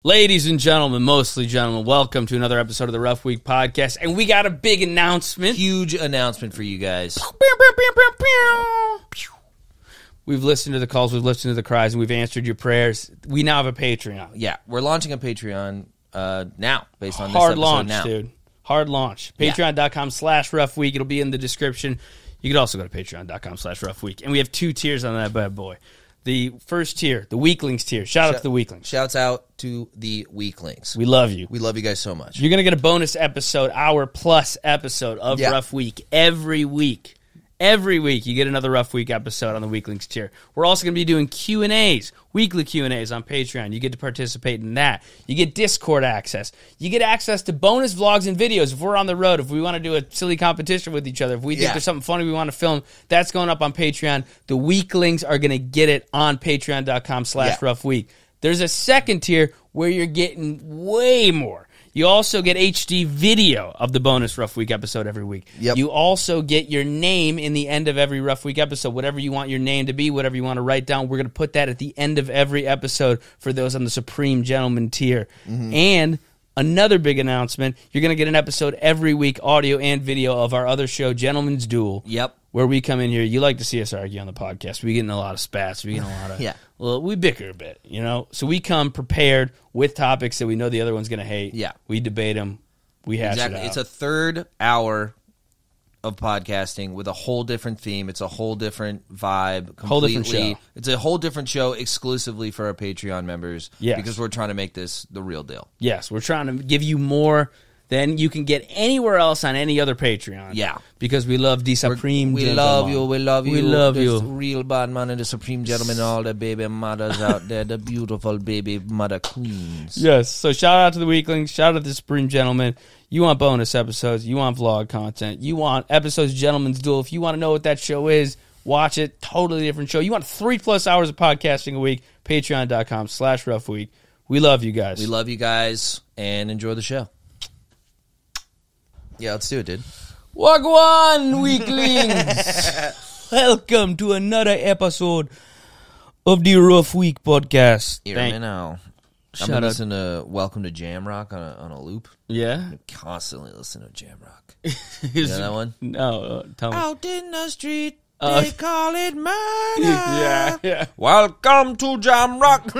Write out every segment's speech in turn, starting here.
Ladies and gentlemen, mostly gentlemen, welcome to another episode of the Rough Week Podcast. And we got a big announcement. Huge announcement for you guys. We've listened to the calls, we've listened to the cries, and we've answered your prayers. We now have a Patreon. Yeah, we're launching a Patreon now, based on this Hard episode launch, now. dude. Hard launch. Patreon.com/roughweek. It'll be in the description. You could also go to patreon.com/roughweek. And we have two tiers on that bad boy. The first tier, the Weeklings tier. Shout out to the Weeklings. Shouts out to the Weeklings. We love you. We love you guys so much. You're going to get a bonus episode, hour-plus episode of Rough Week every week. Every week, you get another Rough Week episode on the Weeklings tier. We're also going to be doing Q&As, weekly Q&As on Patreon. You get to participate in that. You get Discord access. You get access to bonus vlogs and videos if we're on the road, if we want to do a silly competition with each other, if we think there's something funny we want to film, that's going up on Patreon. The Weeklings are going to get it on patreon.com/roughweek. There's a second tier where you're getting way more. You also get HD video of the bonus Rough Week episode every week. Yep. You also get your name in the end of every Rough Week episode. Whatever you want your name to be, whatever you want to write down, we're going to put that at the end of every episode for those on the Supreme Gentleman tier. Mm-hmm. And another big announcement, you're going to get an episode every week, audio and video, of our other show, Gentleman's Duel. Yep. Where we come in here. You like to see us argue on the podcast. We get in a lot of spats. We get in a lot of... Well, we bicker a bit, you know? So we come prepared with topics that we know the other one's going to hate. Yeah. We debate them. We hash it out. It's a third hour of podcasting with a whole different theme. It's a whole different vibe. Completely. Whole different show. It's a whole different show exclusively for our Patreon members. Yes. Because we're trying to make this the real deal. Yes, we're trying to give you more than you can get anywhere else on any other Patreon. Yeah. Because we love the Supreme We Gentleman. love you. We love you. We love There's you. Real bad man and the Supreme Gentleman, all the baby mothers out there, the beautiful baby mother queens. Yes, so shout out to the Weeklings, shout out to the Supreme Gentleman. You want bonus episodes, you want vlog content, you want episodes of Gentleman's Duel. If you want to know what that show is, watch it. Totally different show. You want 3+ hours of podcasting a week, patreon.com/roughweek. We love you guys. We love you guys, and enjoy the show. Yeah, let's do it, dude. Wagwan, Weeklings! Welcome to another episode of the Rough Week Podcast. Hear me now. I've been listening to Welcome to Jamrock on a loop. Yeah? I'm constantly listening to Jamrock. You know that one? No, tell me. Out in the street, they call it murder. Yeah. Welcome to Jamrock.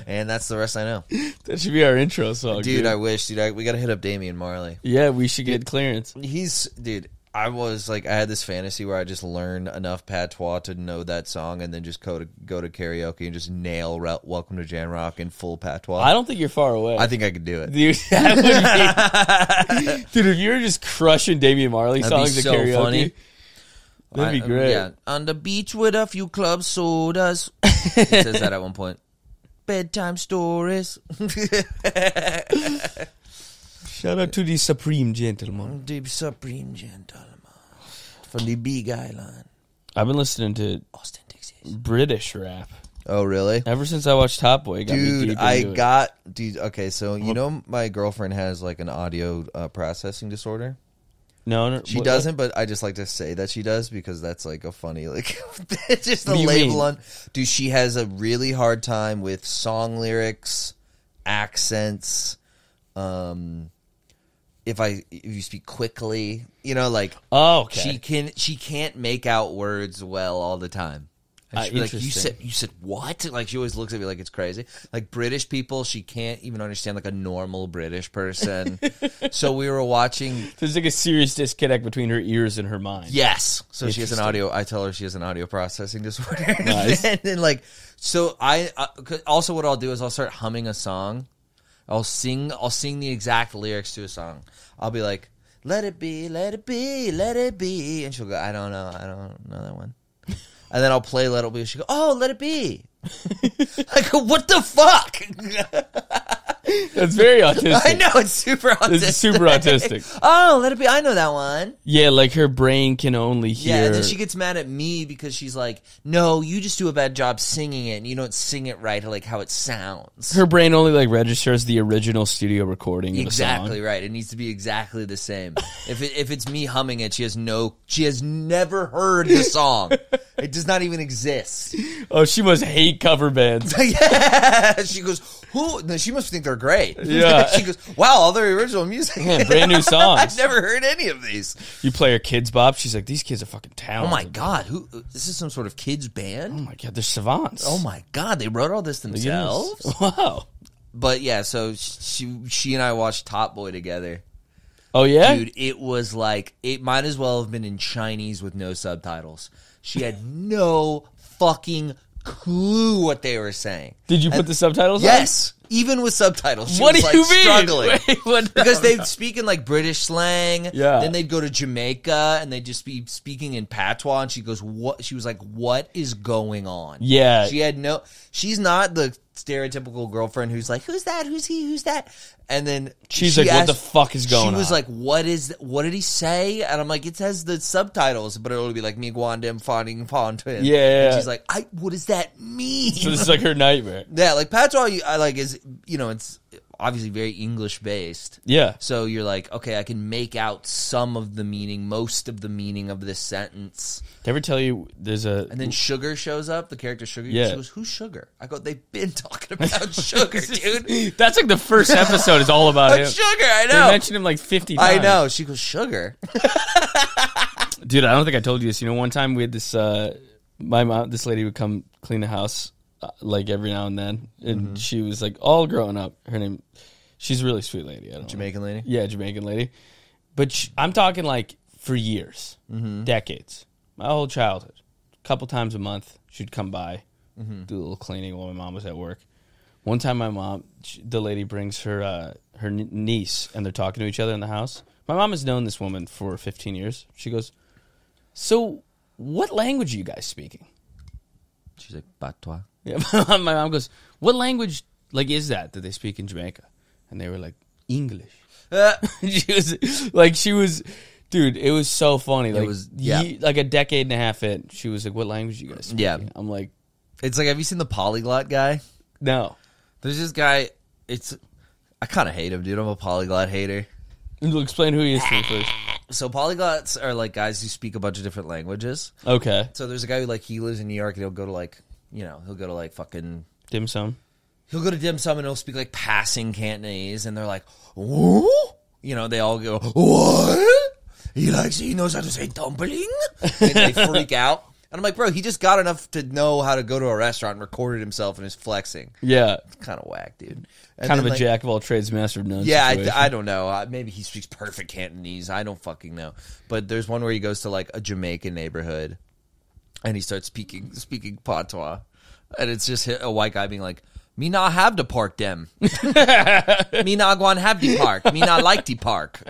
And that's the rest I know. That should be our intro song. Dude, I wish. Dude, we got to hit up Damian Marley. Yeah, we should get clearance. Dude, I had this fantasy where I just learned enough patois to know that song and then just go to karaoke and just nail Welcome to Jamrock in full patois. I don't think you're far away. I think I could do it. Dude, that would be... Dude, if you were just crushing Damian Marley songs at so karaoke... funny. That'd be great. Yeah. On the beach with a few club sodas. He says that at one point. Bedtime stories. Shout out to the Supreme Gentleman. The Supreme Gentleman. From the Big Island. I've been listening to Austin, Texas. British rap. Oh, really? Ever since I watched Top Boy, it got me deep into it. Dude, okay, so you know my girlfriend has like an audio processing disorder? No, she doesn't, but I just like to say that she does because that's like a funny, like, it's just a What do you label mean? on. Dude, she has a really hard time with song lyrics, accents, if you speak quickly, you know, like, Oh, okay. she can't make out words well all the time. And she'd be like, you said what? Like, she always looks at me like it's crazy. Like, British people, she can't even understand like a normal British person. So we were watching. There's like a serious disconnect between her ears and her mind. Yes. So she has an audio. I tell her she has an audio processing disorder. Nice. And then like, so also what I'll do is I'll start humming a song. I'll sing the exact lyrics to a song. I'll be like, let it be, let it be, let it be. And she'll go, I don't know that one. And then I'll play Let It Be. She'll go, oh, Let It Be. I go, what the fuck? That's very autistic. I know, it's super autistic. It's super autistic. Oh, let it be. I know that one. Yeah, like her brain can only hear. Yeah, and then she gets mad at me because she's like, no, you just do a bad job singing it, and you don't sing it right, like how it sounds. Her brain only like registers the original studio recording of a song. Exactly right. It needs to be exactly the same. If it's me humming it, she has never heard the song. It does not even exist. Oh, she must hate cover bands. Yeah, she goes, who? No, she must think they're great. Yeah. She goes, wow, all their original music. Man, brand new songs. I've never heard any of these. You play her Kids Bop, she's like, these kids are fucking talented. Oh my God, this is some sort of kids band? Oh my God, they're savants. Oh my God, they wrote all this themselves? Wow. But yeah, so she and I watched Top Boy together. Oh yeah? Dude, it was like, it might as well have been in Chinese with no subtitles. She had no fucking clue what they were saying. Did you put the subtitles on? Yes, even with subtitles. She What was do like you mean? struggling. Wait, what? Because they'd speak in like British slang. Yeah. Then they'd go to Jamaica and they'd just be speaking in patois. And she goes, "What?" She was like, "What is going on?" Yeah. She had no. She's not the stereotypical girlfriend who's like, "Who's that? Who's he? Who's that?" And then She's like, what the fuck is going on? She was like, what did he say? And I'm like, it says the subtitles, but it'll be like, me guandem fawning twin. Yeah. And she's like, what does that mean? So this is like her nightmare. Yeah, like patois, I like is, it's obviously very English based. Yeah. So you're like, okay, I can make out some of the meaning, most of the meaning of this sentence. Did I ever tell you there's a... And then Sugar shows up, the character Sugar. Yeah. She goes, who's Sugar? I go, they've been talking about Sugar, dude. That's like the first episode is all about him. Sugar, I They know. mentioned him like 50 times. I know. She goes, Sugar. Dude, I don't think I told you this. You know, one time we had this, my mom, this lady would come clean the house, like every now and then. And she was like, all growing up, her name, she's a really sweet lady. I don't know. Jamaican lady? Yeah, Jamaican lady. But I'm talking like for years, decades, my whole childhood. A couple times a month, she'd come by, do a little cleaning while my mom was at work. One time my mom, the lady brings her niece, and they're talking to each other in the house. My mom has known this woman for 15 years. She goes, so what language are you guys speaking? She's like, patois. Yeah, my mom goes, what language like is that they speak in Jamaica? And they were like, English. She was, dude, it was so funny. Like, It was, yeah. Like a decade and a half in, she was like, what language are you guys speaking? Yeah. I'm like, It's like, have you seen the polyglot guy? no. There's this guy, I kind of hate him, dude. I'm a polyglot hater. Explain who he is to me first. So polyglots are like guys who speak a bunch of different languages. Okay. So there's a guy who like, he lives in New York and he'll go to like, he'll go to like fucking... Dim sum. He'll go to dim sum and he'll speak like passing Cantonese and they're like, "Whoa?" They all go, "What? He knows how to say dumpling?" And they freak out. And I'm like, bro, he just got enough to know how to go to a restaurant and recorded himself and is flexing. Yeah. It's kind of whack, dude. And Kind of then, a like, jack of all trades, master of none. Yeah, situation. I don't know. Maybe he speaks perfect Cantonese. I don't fucking know. But there's one where he goes to like a Jamaican neighborhood and he starts speaking patois. And it's just a white guy being like, "Me not have to park them. Me not go and have the park. Me not like the park."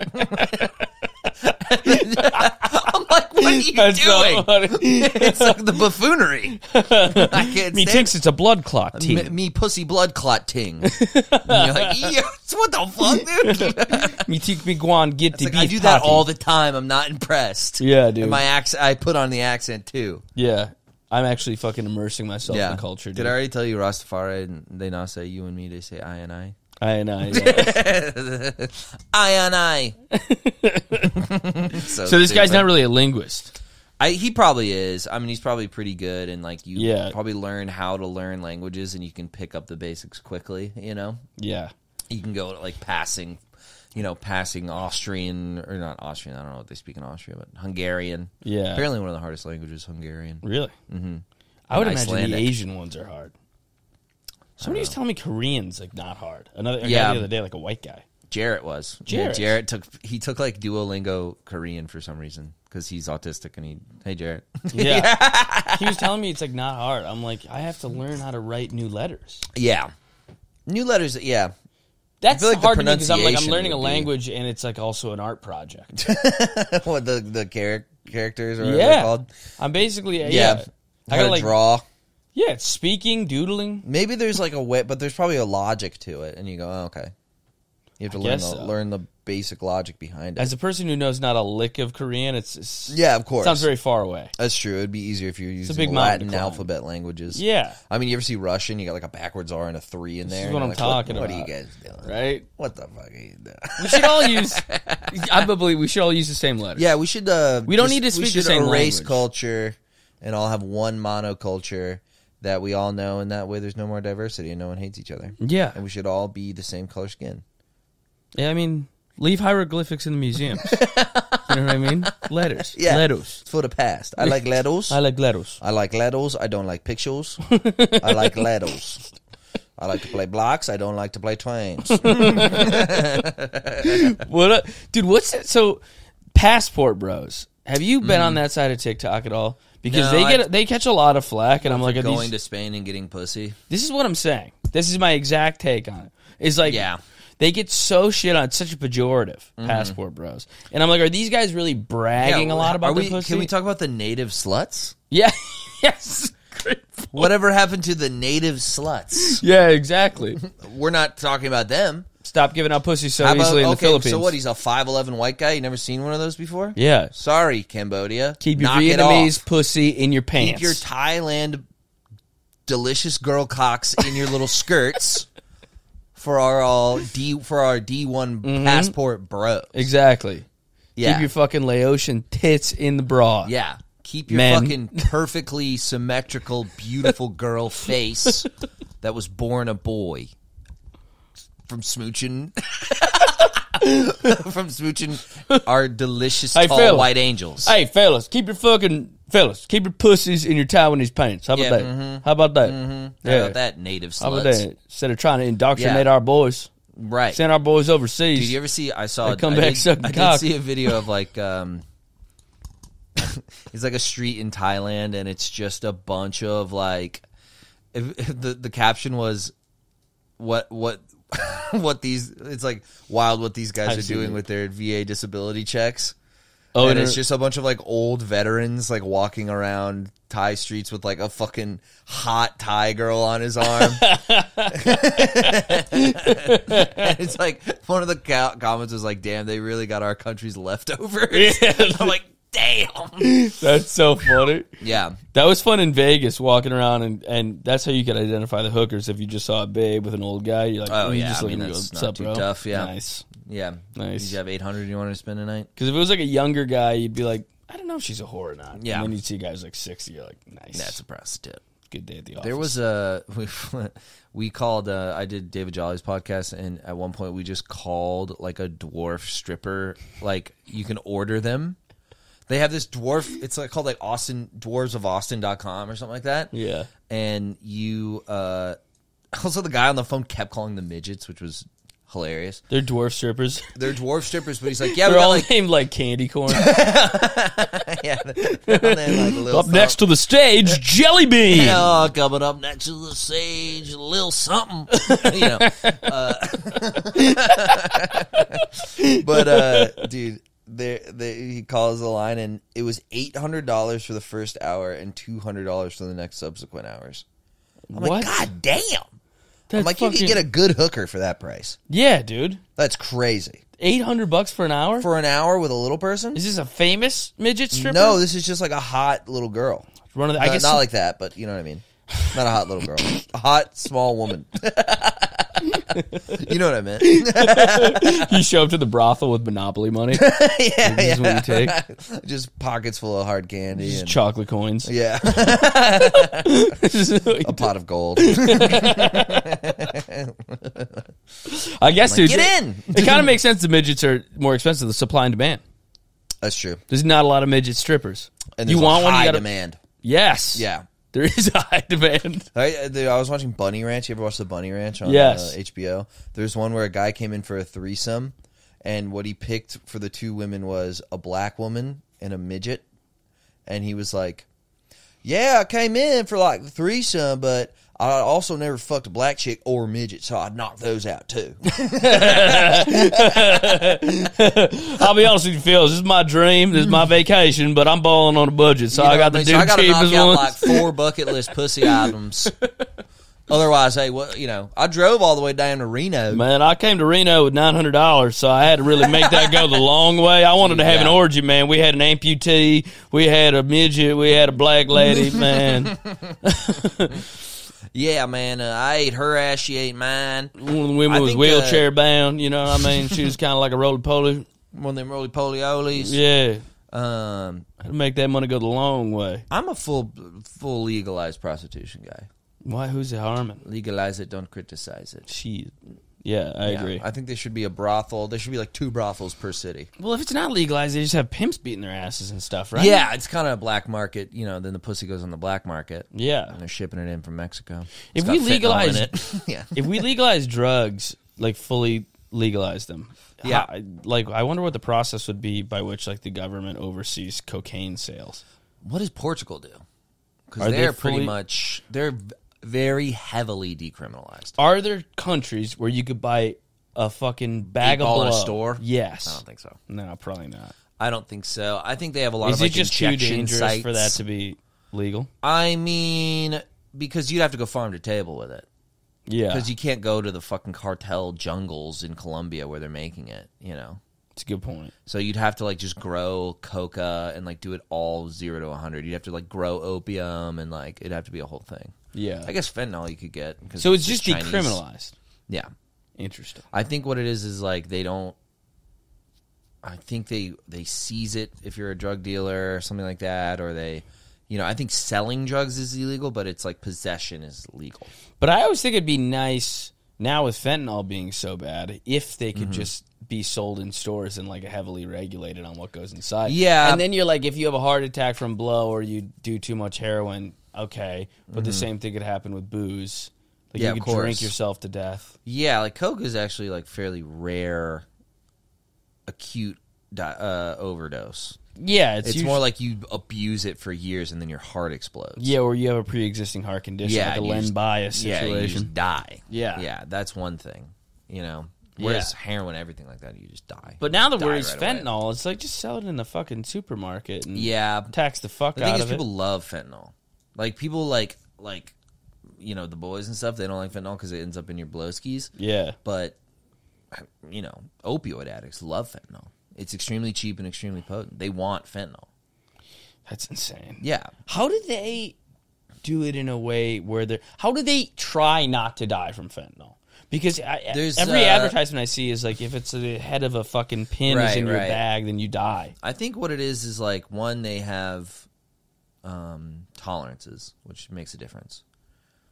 I'm like, what are you That's doing? so funny. It's like the buffoonery. I can't Me stand thinks it's a blood clot team. me pussy blood clot ting. And you're like, yeah, what the fuck, dude? Me think me go on get It's the like, beef I do that patty. all the time. I'm not impressed. Yeah, dude. And my accent, I put on the accent too. Yeah. I'm actually fucking immersing myself in culture, dude. Did I already tell you Rastafari? And they not say you and me. They say I and I. Yeah. I and I. So this guy's not really a linguist. He probably is. I mean, he's probably pretty good, and like you Yeah. probably learn how to learn languages, and you can pick up the basics quickly. Yeah. You can go like passing Austrian or not Austrian. I don't know what they speak in Austria, but Hungarian. Yeah. Apparently, one of the hardest languages, Hungarian. Really? Mm-hmm. I would imagine Icelandic. the Asian ones are hard. Somebody was telling me Korean's like not hard. A guy Yeah. the other day, like a white guy. Jarrett was. Jarrett. Yeah, Jarrett took like Duolingo Korean for some reason because he's autistic and hey Jarrett. Yeah. He was telling me it's like not hard. I'm like, I have to learn how to write new letters. Yeah. New letters, yeah. That's feel like the hard to me because I'm pronunciation learning a would be- language and it's like also an art project. What the characters or whatever Yeah. they're called? I'm basically Yeah. I How gotta to like draw. Yeah, it's speaking, doodling. Maybe there's like a way, but there's probably a logic to it, and you go, oh, okay. You have to guess learn the basic logic behind it. As a person who knows not a lick of Korean, it's yeah, of course. Sounds very far away. That's true. It'd be easier if you're using big Latin alphabet languages. Yeah. I mean, you ever see Russian? You got like a backwards R and a 3 in there. This is what I'm talking about. What are you guys doing? Right? What the fuck are you doing? We should all use. I believe we should all use the same letters. Yeah, we should. We don't need to speak the same erase language. culture and all have one monoculture that we all know, and that way there's no more diversity and no one hates each other. Yeah. And we should all be the same color skin. Yeah, I mean, leave hieroglyphics in the museums. You know what I mean? Letters. Yeah. Letters. It's for the past. I like letters. I like letters. I like letters. I don't like pictures. I like letters. I like to play blocks. I don't like to play trains. What, dude? What's it? So, passport bros. Have you been on that side of TikTok at all? Because No, they catch a lot of flack, and I'm like, going to Spain and getting pussy. This is what I'm saying. This is my exact take on it. It's like, Yeah. they get so shit on. It's such a pejorative, passport bros. And I'm like, are these guys really bragging a lot about their pussy? Can we talk about the native sluts? Yeah. Yes. Great point. Whatever happened to the native sluts? Yeah, exactly. We're not talking about them. Stop giving out pussy so How about- easily in the Philippines. So what? He's a 5'11" white guy. You never seen one of those before? Yeah. Sorry, Cambodia. Keep your Knock it Vietnamese off. pussy in your pants. Keep your Thailand delicious girl cocks in your little skirts for our D1 passport bros. Exactly. Yeah. Keep your fucking Laotian tits in the bra. Yeah. Keep your Men. fucking perfectly symmetrical, beautiful girl face that was born a boy from smooching. From smooching our delicious tall white angels. Hey, fellas, keep your pussies in your Taiwanese pants. How about that? How about that? How about that, native sluts? How about that? Instead of trying to indoctrinate our boys, Right. send our boys overseas. Did you ever see? I cock. did see a video of like, it's like a street in Thailand, and it's just a bunch of like, if the caption was, what these, it's like wild what these guys are doing with their VA disability checks. Oh, and it's just a bunch of like old veterans like walking around Thai streets with like a fucking hot Thai girl on his arm. And it's like one of the comments was like, "Damn, they really got our country's leftovers." Yeah. I'm like, damn. That's so funny. Yeah. That was fun in Vegas, walking around, and that's how you could identify the hookers. If you just saw a babe with an old guy, you're like, oh, you yeah. just I look mean, and go, that's what's not up, too bro? tough. Yeah. Nice. Yeah. Nice. Did you have 800 you wanted to spend a night? Because if it was like a younger guy, you'd be like, I don't know if she's a whore or not. Yeah. And then you'd see guys like 60, you're like, nice. That's a prostitute. Good day at the office. There was we called, I did David Jolly's podcast, and at one point we just called like a dwarf stripper. Like, you can order them. They have this dwarf, it's like called like dwarvesofAustin.com or something like that. Yeah. And you, also the guy on the phone kept calling them midgets, which was hilarious. They're dwarf strippers. They're dwarf strippers, but he's like, yeah, They're we got all like, named like candy corn. yeah, they're all named like Lil Up next to the stage, Jelly Bean. Oh, coming up next to the stage, a little something, you know. But dude, he calls the line, and it was $800 for the first hour and $200 for the next subsequent hours. I'm What? like, God damn! That's I'm like, you can get a good hooker for that price. Yeah, dude. That's crazy. $800 for an hour? For an hour with a little person? Is this a famous midget stripper? No, this is just like a hot little girl. I guess not like that, but you know what I mean. Not a hot little girl. A hot, small woman. You know what I meant. You show up to the brothel with Monopoly money. Yeah, This is what you take. Just pockets full of hard candy. Just And, chocolate coins. yeah. A pot of gold. I guess, dude. Get in! It kind of makes sense the midgets are more expensive, the supply and demand. That's true. There's not a lot of midget strippers. And you there's want a one, high you gotta, demand. Yes. Yeah. There is a high demand. I was watching Bunny Ranch. You ever watch the Bunny Ranch on Yes. HBO? There's one where a guy came in for a threesome, and what he picked for the two women was a black woman and a midget. And he was like, yeah, I came in for like the threesome, but I also never fucked a black chick or a midget, so I'd knock those out too. I'll be honest with you, Phil. This is my dream. This is my vacation, but I'm balling on a budget, so I got the I gotta cheapest knock out ones. like 4 bucket list pussy items. Otherwise, hey, I drove all the way down to Reno. Man, I came to Reno with $900, so I had to really make that go the long way. I wanted to have an orgy, man. We had an amputee, we had a midget, we had a black lady, man. Yeah, man, I ate her ass, she ate mine. One of the women was wheelchair bound, you know what I mean? She was kind of like a roly-poly. One of them roly-poly-olies. Yeah. I'd make that money go the long way. I'm a full legalized prostitution guy. Why? Who's it harming? Legalize it, don't criticize it. Yeah, I agree. I think there should be a brothel. There should be like 2 brothels per city. Well, if it's not legalized, they just have pimps beating their asses and stuff, right? Yeah, it's kind of a black market. Then the pussy goes on the black market. Yeah, and they're shipping it in from Mexico. If we legalize it, if we legalize drugs, like fully legalize them, I wonder what the process would be by which like the government oversees cocaine sales. What does Portugal do? Because they're pretty much very heavily decriminalized. Are there countries where you could buy a fucking bag of blow in a store? Yes. I don't think so. No, probably not. I don't think so. I think they have a lot of Is it just too injection dangerous sites for that to be legal? I mean, because you'd have to go farm to table with it. Yeah. Because you can't go to the fucking cartel jungles in Colombia where they're making it, It's a good point. So you'd have to like just grow coca and like do it all 0 to 100. You'd have to like grow opium and like it'd have to be a whole thing. Yeah. I guess fentanyl you could get. So it's just decriminalized. Yeah. Interesting. I think what it is like they don't. I think they seize it if you're a drug dealer or something like that, or they, I think selling drugs is illegal, but it's like possession is legal. But I always think it'd be nice now with fentanyl being so bad if they could just be sold in stores and like heavily regulated on what goes inside. Yeah. And then you're like, if you have a heart attack from blow or you do too much heroin, okay. But the same thing could happen with booze. Like you could drink yourself to death. Yeah, like coke is actually like fairly rare acute overdose. Yeah, it's more like you abuse it for years and then your heart explodes. Yeah, or you have a pre-existing heart condition, like a Len Bias situation. Yeah, you just die. Yeah. Yeah, that's one thing, Whereas heroin, everything like that, you just die. But now the worry's fentanyl. It's like, just sell it in the fucking supermarket and tax the fuck out of it. The thing is, people love fentanyl. Like, people like the boys and stuff, they don't like fentanyl because it ends up in your blowskis. Yeah. But, opioid addicts love fentanyl. It's extremely cheap and extremely potent. They want fentanyl. That's insane. Yeah. How do they do it in a way where how do they try not to die from fentanyl? Because every advertisement I see is like, if it's the head of a fucking pin is in your bag, then you die. I think what it is like, one, they have tolerances, which makes a difference.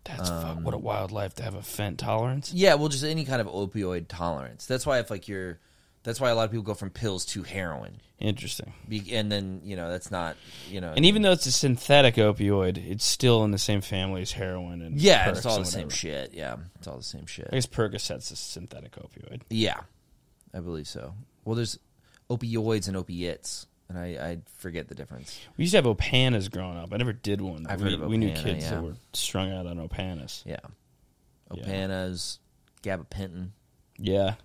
That's what a wild life to have a fent tolerance. Yeah, well, just any kind of opioid tolerance. That's why that's why a lot of people go from pills to heroin. Interesting. And then, that's not, And even though it's a synthetic opioid, it's still in the same family as heroin. And it's all the same shit. Yeah, it's all the same shit. I guess Percocet's a synthetic opioid. Yeah, I believe so. Well, there's opioids and opiates, and I forget the difference. We used to have Opanas growing up. I never did one. I've heard of we knew Opana, kids that were strung out on Opanas. Yeah. Opanas, gabapentin. Yeah.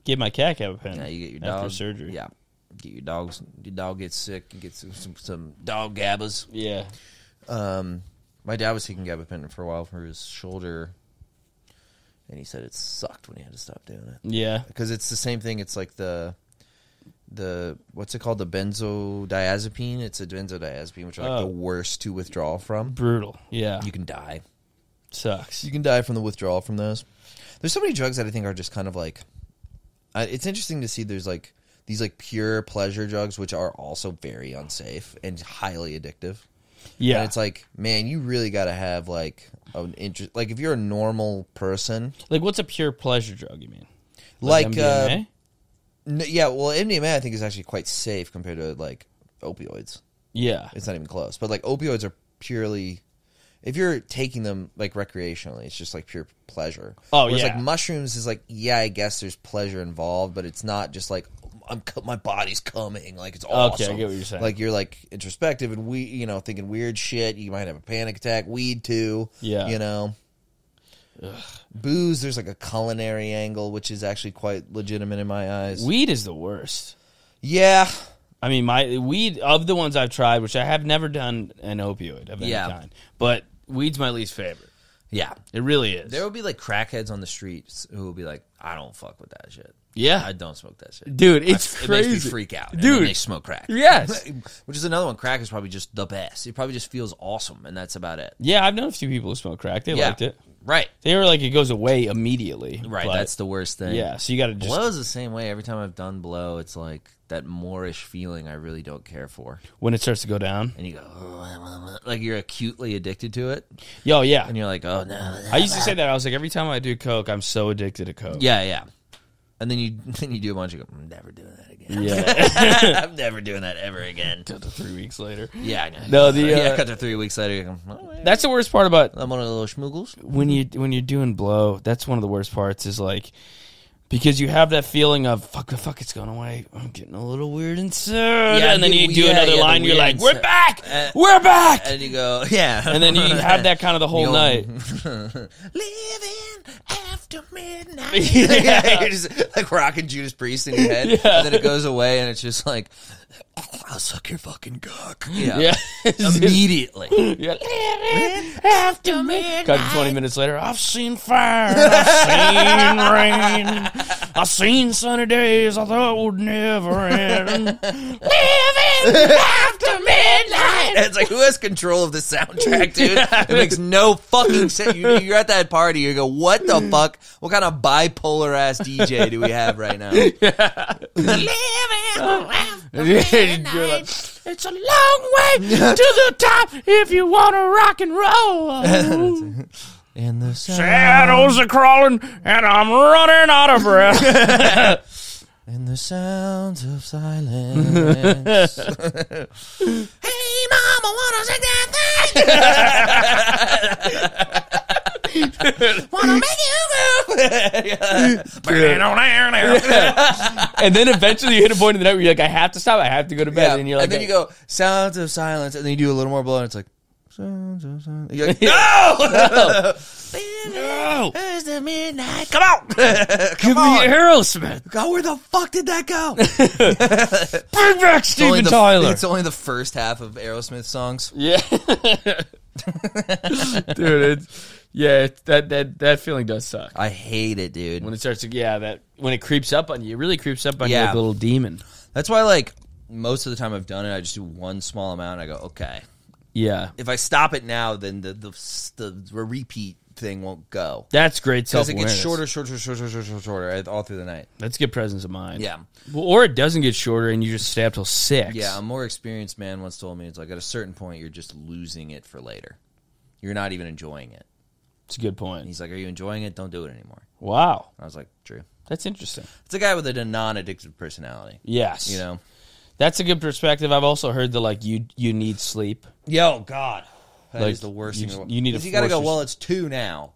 Give my cat gabapentin. Yeah, you get your dog after surgery. Yeah. Get your dogs. Your dog gets sick. You get some dog gabbas. Yeah. My dad was taking gabapentin for a while for his shoulder, and he said it sucked when he had to stop doing it. Yeah. Because it's the same thing. It's like the what's it called? The benzodiazepine. It's a benzodiazepine, which are like the worst to withdraw from. Brutal. Yeah. You can die. Sucks. You can die from the withdrawal from those. There's so many drugs that I think are just kind of like. It's interesting to see there's like these like pure pleasure drugs, which are also very unsafe and highly addictive. Yeah. And it's like, man, you really got to have like an interest. Like if you're a normal person. Like what's a pure pleasure drug, you mean? Like MDMA? Yeah, well, MDMA I think is actually quite safe compared to like opioids. Yeah. It's not even close. But like opioids are purely, if you're taking them like recreationally, it's just like pure pleasure. Oh, whereas, yeah. like mushrooms is like, yeah, I guess there's pleasure involved, but it's not just like my body's coming, like it's awesome. Okay, I get what you're saying. Like you're like introspective and thinking weird shit. You might have a panic attack. Weed too. Yeah. Ugh. Booze, there's like a culinary angle, which is actually quite legitimate in my eyes. Weed is the worst. Yeah. I mean, my weed, of the ones I've tried, which I have never done an opioid of any kind, but weed's my least favorite. Yeah. It really is. There will be like crackheads on the streets who will be like, I don't fuck with that shit. Yeah. I don't smoke that shit. Dude, it's crazy. It makes me freak out. Dude. And then they smoke crack. Yes. Which is another one. Crack is probably just the best. It probably just feels awesome, and that's about it. Yeah, I've known a few people who smoke crack. They liked it. Right. They were like, it goes away immediately. Right. But, That's the worst thing. yeah, so you got to just... Blow is the same way. Every time I've done blow, it's like that Moorish feeling I really don't care for. When it starts to go down? And you go, like you're acutely addicted to it. Yo, yeah. And you're like, oh, no. I used to say that. I was like, every time I do coke, I'm so addicted to coke. Yeah, yeah. And then you do a bunch of go, I'm never doing that again. Yeah. I'm never doing that ever again. Until 3 weeks later. Yeah, I know. No, cut to 3 weeks later. You go, oh, yeah. That's the worst part about... I'm one of the little schmoogles. When you're doing blow, that's one of the worst parts is like... Because you have that feeling of, fuck, it's going away. I'm getting a little weird inside. Yeah, and then you do another line, you're like, we're back! We're back! And you go, yeah. And then you have that kind of the whole night. Living after midnight. Yeah, you're just like rocking Judas Priest in your head. Yeah. And then it goes away, and it's just like, I'll suck your fucking cock. Yeah. Immediately. Yeah. Living after midnight. Cut to 20 minutes later, I've seen fire, I've seen rain, I've seen sunny days I thought would never end. Living after midnight. It's like, who has control of the soundtrack, dude? It makes no fucking sense. You're at that party, you go, what the fuck? What kind of bipolar ass DJ do we have right now? Yeah. Living after midnight. It's a long way to the top if you want to rock and roll. And the shadows are crawling, and I'm running out of breath. And the sounds of silence. Hey, mama, wanna sing that thing? Wanna make you And then eventually you hit a point in the night where you're like, I have to stop, I have to go to bed. Yeah. And you're like, and then you go, sounds of silence, and then you do a little more blow, and it's like, sounds of silence. You're like, no! No! It's the midnight. Come on! Give me Aerosmith. God, where the fuck did that go? Bring back Steven Tyler. It's only the first half of Aerosmith songs. Yeah. Dude, that feeling does suck. I hate it, dude. When it starts to, when it creeps up on you, it really creeps up on you like a little demon. That's why, like, most of the time I've done it, I just do one small amount, and I go, okay. Yeah. If I stop it now, then the repeat thing won't go. That's great Because self-awareness. it gets shorter all through the night. That's good presence of mind. Yeah. Well, or it doesn't get shorter and you just stay up till 6. Yeah, a more experienced man once told me, it's like at a certain point, you're just losing it for later. You're not even enjoying it. It's a good point. And he's like, are you enjoying it? Don't do it anymore. Wow. I was like, true. That's interesting. It's a guy with a non-addictive personality. Yes. You know? That's a good perspective. I've also heard that, like, you need sleep. Yo, God. That like, is the worst thing. You need to you got to go, well, it's 2 now.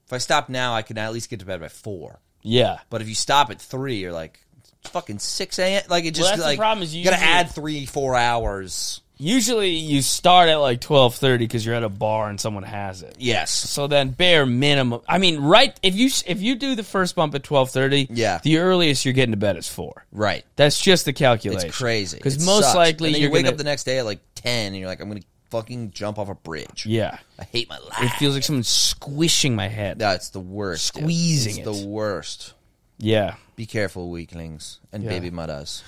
If I stop now, I can at least get to bed by 4. Yeah. But if you stop at 3, you're like, it's fucking 6 a.m. Like, it just, that's like, the problem is you got to add 3-4 hours. Usually you start at like 12:30 because you're at a bar and someone has it. Yes. So then bare minimum. I mean, right? If you do the first bump at 12:30, the earliest you're getting to bed is 4. Right. That's just the calculation. It's crazy because most sucks. likely and then you're you wake gonna, up the next day at like 10 and you're like, I'm gonna fucking jump off a bridge. Yeah. I hate my life. It feels like someone's squishing my head. No, it's the worst. Squeezing it. It's the worst. Yeah. Be careful, weaklings and baby mothers.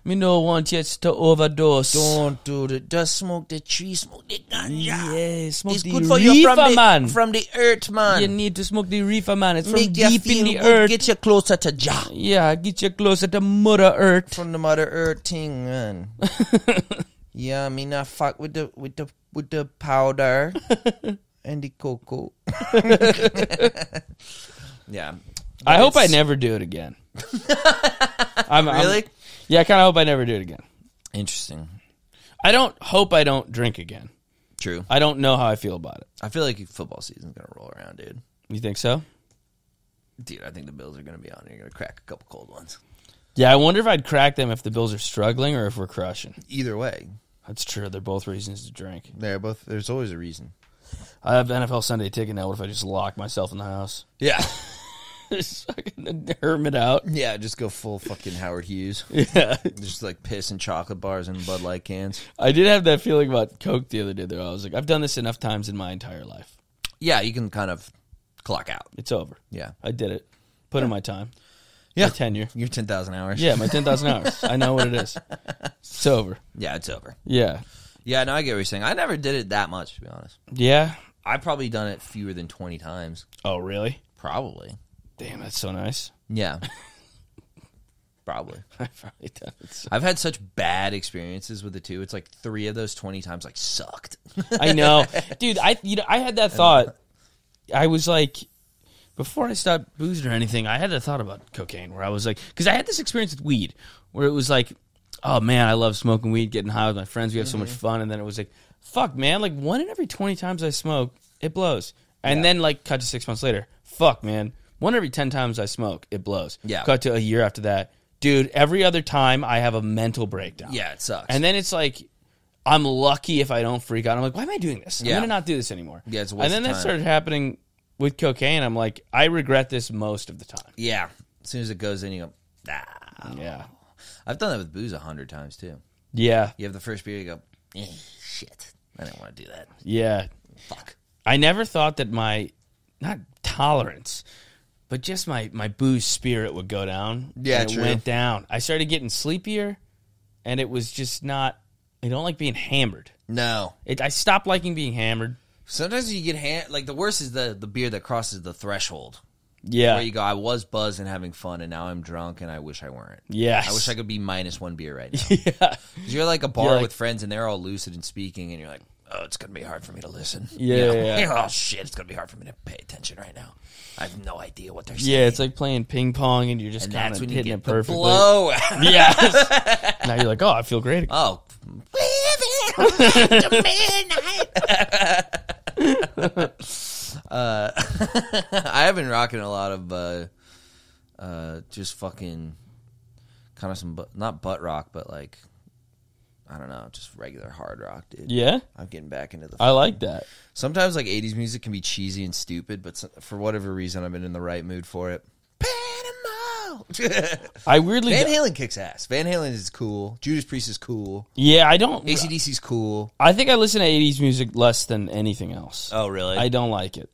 Me no want you to overdose. Don't do it. Just smoke the tree, smoke the ganja. Yeah, smoke it's the good for reefer, you man. From the earth, man. You need to smoke the reefer, man. It's from Make you deep feel in the good, earth. Get you closer to Jah. Yeah, get you closer to Mother Earth. From the Mother Earth thing, man. Yeah, me not fuck with the powder and the cocoa. Yeah. I hope I never do it again. Really? Yeah, I kind of hope I never do it again. Interesting. I don't hope I don't drink again. True. I don't know how I feel about it. I feel like football season's going to roll around, dude. You think so? Dude, I think the Bills are going to be on. You're going to crack a couple cold ones. Yeah, I wonder if I'd crack them if the Bills are struggling or if we're crushing. Either way. That's true. They're both reasons to drink. They're both. There's always a reason. I have NFL Sunday ticket now. What if I just lock myself in the house? Yeah. Just fucking hermit out. Yeah, just go full fucking Howard Hughes. Yeah. Just like piss in chocolate bars and Bud Light cans. I did have that feeling about Coke the other day, though. I was like, I've done this enough times in my entire life. Yeah, you can kind of clock out. It's over. Yeah. I did it. Put in my time. Yeah. My tenure. Your 10,000 hours. Yeah, my 10,000 hours. I know what it is. It's over. Yeah, it's over. Yeah. Yeah, no, I get what you're saying. I never did it that much, to be honest. Yeah. I've probably done it fewer than 20 times. Oh, really? Probably. Damn, that's so nice. Yeah. Probably. I've probably done it. So. I've had such bad experiences with it too. It's like 3 of those 20 times like sucked. I know. Dude, I had that thought. I was like, before I stopped boozing or anything, I had that thought about cocaine where I was like, because I had this experience with weed where it was like, oh man, I love smoking weed, getting high with my friends. We have so much fun. And then it was like, fuck man, like 1 in every 20 times I smoke, it blows. And then like cut to 6 months later, fuck man, 1 every 10 times I smoke, it blows. Yeah. Cut to a year after that. Dude, every other time I have a mental breakdown. Yeah, it sucks. And then it's like, I'm lucky if I don't freak out. I'm like, why am I doing this? I'm Yeah. going to not do this anymore. Yeah, it's a waste And then of that time. started happening with cocaine. I'm like, I regret this most of the time. Yeah. As soon as it goes in, you go, nah. Yeah. I've done that with booze 100 times too. Yeah. You have the first beer, you go, shit. I didn't want to do that. Yeah. Fuck. I never thought that my, not tolerance, but just my booze spirit would go down. Yeah, and it true. went down. I started getting sleepier, and it was just not, I don't like being hammered. No. I stopped liking being hammered. Sometimes you get like the worst is the beer that crosses the threshold. Yeah. Where you go, I was buzzed and having fun, and now I'm drunk, and I wish I weren't. Yes. I wish I could be -1 beer right now. Yeah. 'Cause you're like a bar You're like- with friends, and they're all lucid and speaking, and you're like, oh, it's going to be hard for me to listen. Yeah, You know? yeah. Oh, shit, it's going to be hard for me to pay attention right now. I have no idea what they're saying. Yeah, it's like playing ping pong, and you're just and kind that's of when you hitting get it the perfectly. blow. Yes. Now you're like, oh, I feel great. Oh. I have been rocking a lot of just fucking kind of some not butt rock, but like I don't know, just regular hard rock, dude. Yeah, I'm getting back into the. I like that. Sometimes like 80s music can be cheesy and stupid, but for whatever reason, I've been in the right mood for it. Panama. I weirdly, Van Halen kicks ass. Van Halen is cool. Judas Priest is cool. yeah, I don't. AC/DC's cool. I think I listen to 80s music less than anything else. Oh, really? I don't like it.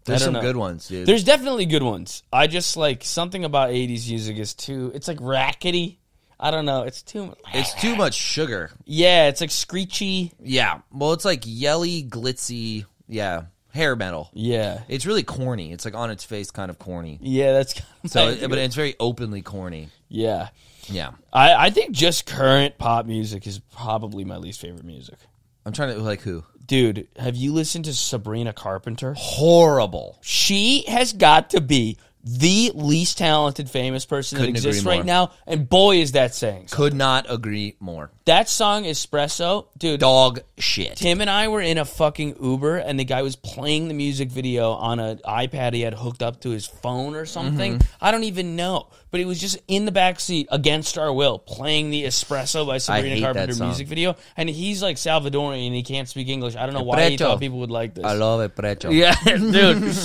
There's I don't some know. good ones, dude. There's definitely good ones. I just like something about 80s music is too. It's like rackety. I don't know. It's too. It's too much sugar. Yeah, it's like screechy. Yeah. Well, it's like yelly, glitzy. Yeah. Hair metal. Yeah. It's really corny. It's like on its face kind of corny. Yeah, that's kind of So, but it's very openly corny. yeah. Yeah. I think just current pop music is probably my least favorite music. I'm trying to, like, who? Dude, have you listened to Sabrina Carpenter? Horrible. She has got to be the least talented famous person Couldn't that exists agree right more. now, and boy, is that saying something. Could not agree more. That song, Espresso, dude. Dog shit. Tim and I were in a fucking Uber, and the guy was playing the music video on an iPad he had hooked up to his phone or something. I don't even know. But he was just in the back seat against our will, playing the Espresso by Sabrina hate that Carpenter song. music video. And he's like Salvadorian, and he can't speak English. I don't know why he Precho. thought people would like this. I love it, Precho. Yeah, dude.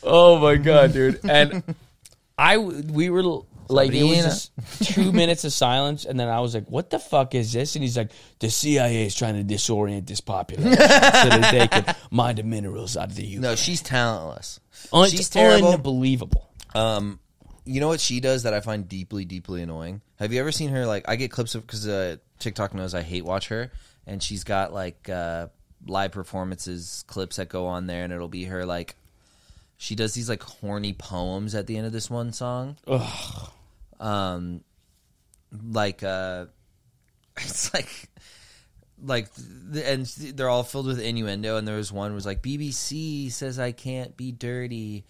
Oh, my God, dude. And we were like, it was Sabrina. just 2 minutes of silence, and then I was like, what the fuck is this? And he's like, the CIA is trying to disorient this population so that they can mine the minerals out of the UK. No, she's talentless. It's She's terrible. unbelievable. You know what she does that I find deeply, deeply annoying? Have you ever seen her, like, I get clips of, because TikTok knows I hate watch her, and she's got, like, live performances, clips that go on there, and it'll be her, like, she does these, like, horny poems at the end of this one song. Ugh. Like, it's and they're all filled with innuendo, and there was one was like, BBC says I can't be dirty.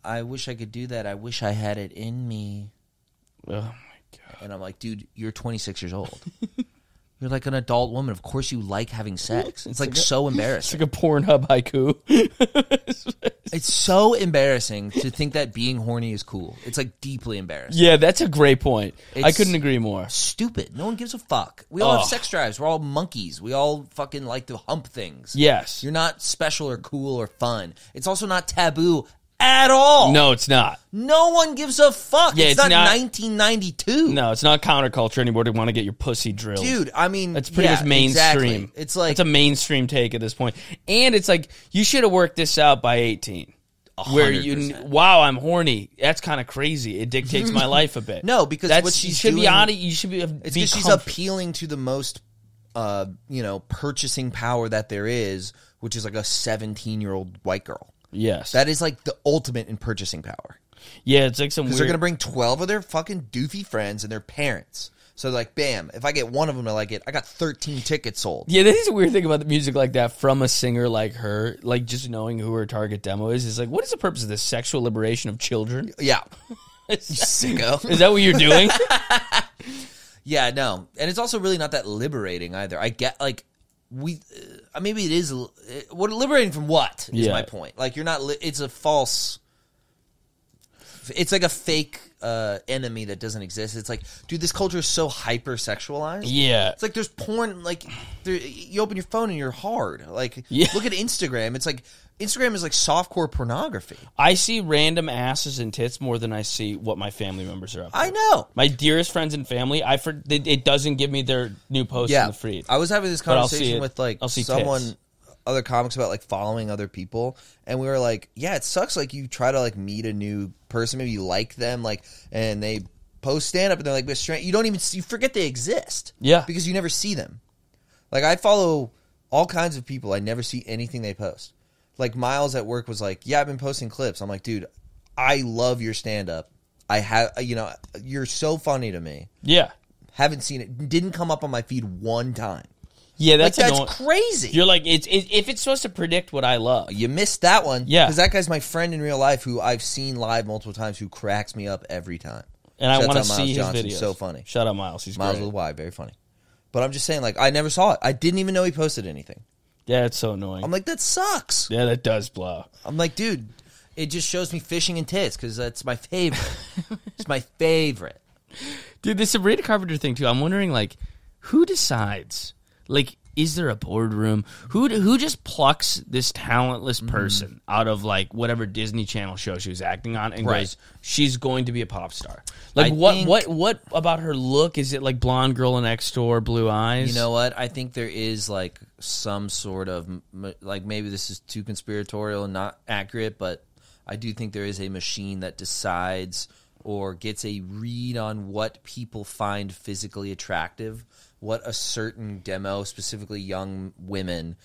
I wish I could do that. I wish I had it in me. Oh, my God. And I'm like, dude, you're 26 years old. You're like an adult woman. Of course you like having sex. It's like so It's embarrassing. like a Pornhub haiku. It's so embarrassing to think that being horny is cool. It's like deeply embarrassing. Yeah, that's a great point. I It's- couldn't agree more. Stupid. No one gives a fuck. We all have Ugh. sex drives. We're all monkeys. We all fucking like to hump things. Yes. You're not special or cool or fun. It's also not taboo at all. No, it's not. No one gives a fuck. Yeah, it's not 1992. No, it's not counterculture anymore to want to get your pussy drilled. Dude, I mean, that's pretty much mainstream. Exactly. It's like it's a mainstream take at this point. And it's like you should have worked this out by 18. 100%. Where wow, I'm horny. That's kind of crazy. It dictates my life a bit. No, because what she's should doing, be on it. You should be. It's because she's appealing to the most, purchasing power that there is, which is like a 17-year-old white girl. Yes, that is like the ultimate in purchasing power. Yeah, it's like some weird. Because they're gonna bring 12 of their fucking doofy friends and their parents. So like, bam! If I get one of them to like it, I got 13 tickets sold. Yeah, that is a weird thing about the music like that from a singer like her. Like just knowing who her target demo is like, what is the purpose of this? Sexual liberation of children? Yeah, you sicko. Is that what you're doing? Yeah, no, and it's also really not that liberating either. I get like maybe it is. What liberating from what is my point? Like you're not. It's a false. It's like a fake enemy that doesn't exist. It's like, dude, this culture is so hyper-sexualized. Yeah. It's like there's porn, like, you open your phone and you're hard. Like, look at Instagram. It's like, Instagram is like softcore pornography. I see random asses and tits more than I see what my family members are up to. I know. My dearest friends and family, it doesn't give me their new posts in the feed. I was having this conversation with, like, someone... Tits. Other comics about like following other people, and we were like, yeah, it sucks. Like you try to like meet a new person, maybe you like them, like, and they post stand up, and they're like, you don't even see, you forget they exist, because you never see them. Like I follow all kinds of people, I never see anything they post. Like Miles at work was like, yeah, I've been posting clips. I'm like, dude, I love your stand up. I have, you're so funny to me. Yeah, haven't seen it. Didn't come up on my feed one time. Yeah, that's crazy. You're like, if it's supposed to predict what I love. You missed that one. Yeah. Because that guy's my friend in real life who I've seen live multiple times who cracks me up every time. And I want to see his videos. So funny. Shout out Miles. He's Miles great. with a Y. Very funny. But I'm just saying, like, I never saw it. I didn't even know he posted anything. Yeah, it's so annoying. I'm like, that sucks. Yeah, that does blow. I'm like, dude, it just shows me fishing and tits because that's my favorite. It's my favorite. Dude, the Sabrina Carpenter thing, too. I'm wondering, like, who decides? Like, is there a boardroom? Who just plucks this talentless person out of like whatever Disney Channel show she was acting on and goes, she's going to be a pop star? Like what about her look? Is it like blonde girl next door, blue eyes? You know what? I think there is like some sort of like maybe this is too conspiratorial and not accurate, but I do think there is a machine that decides or gets a read on what people find physically attractive. What a certain demo, specifically young women,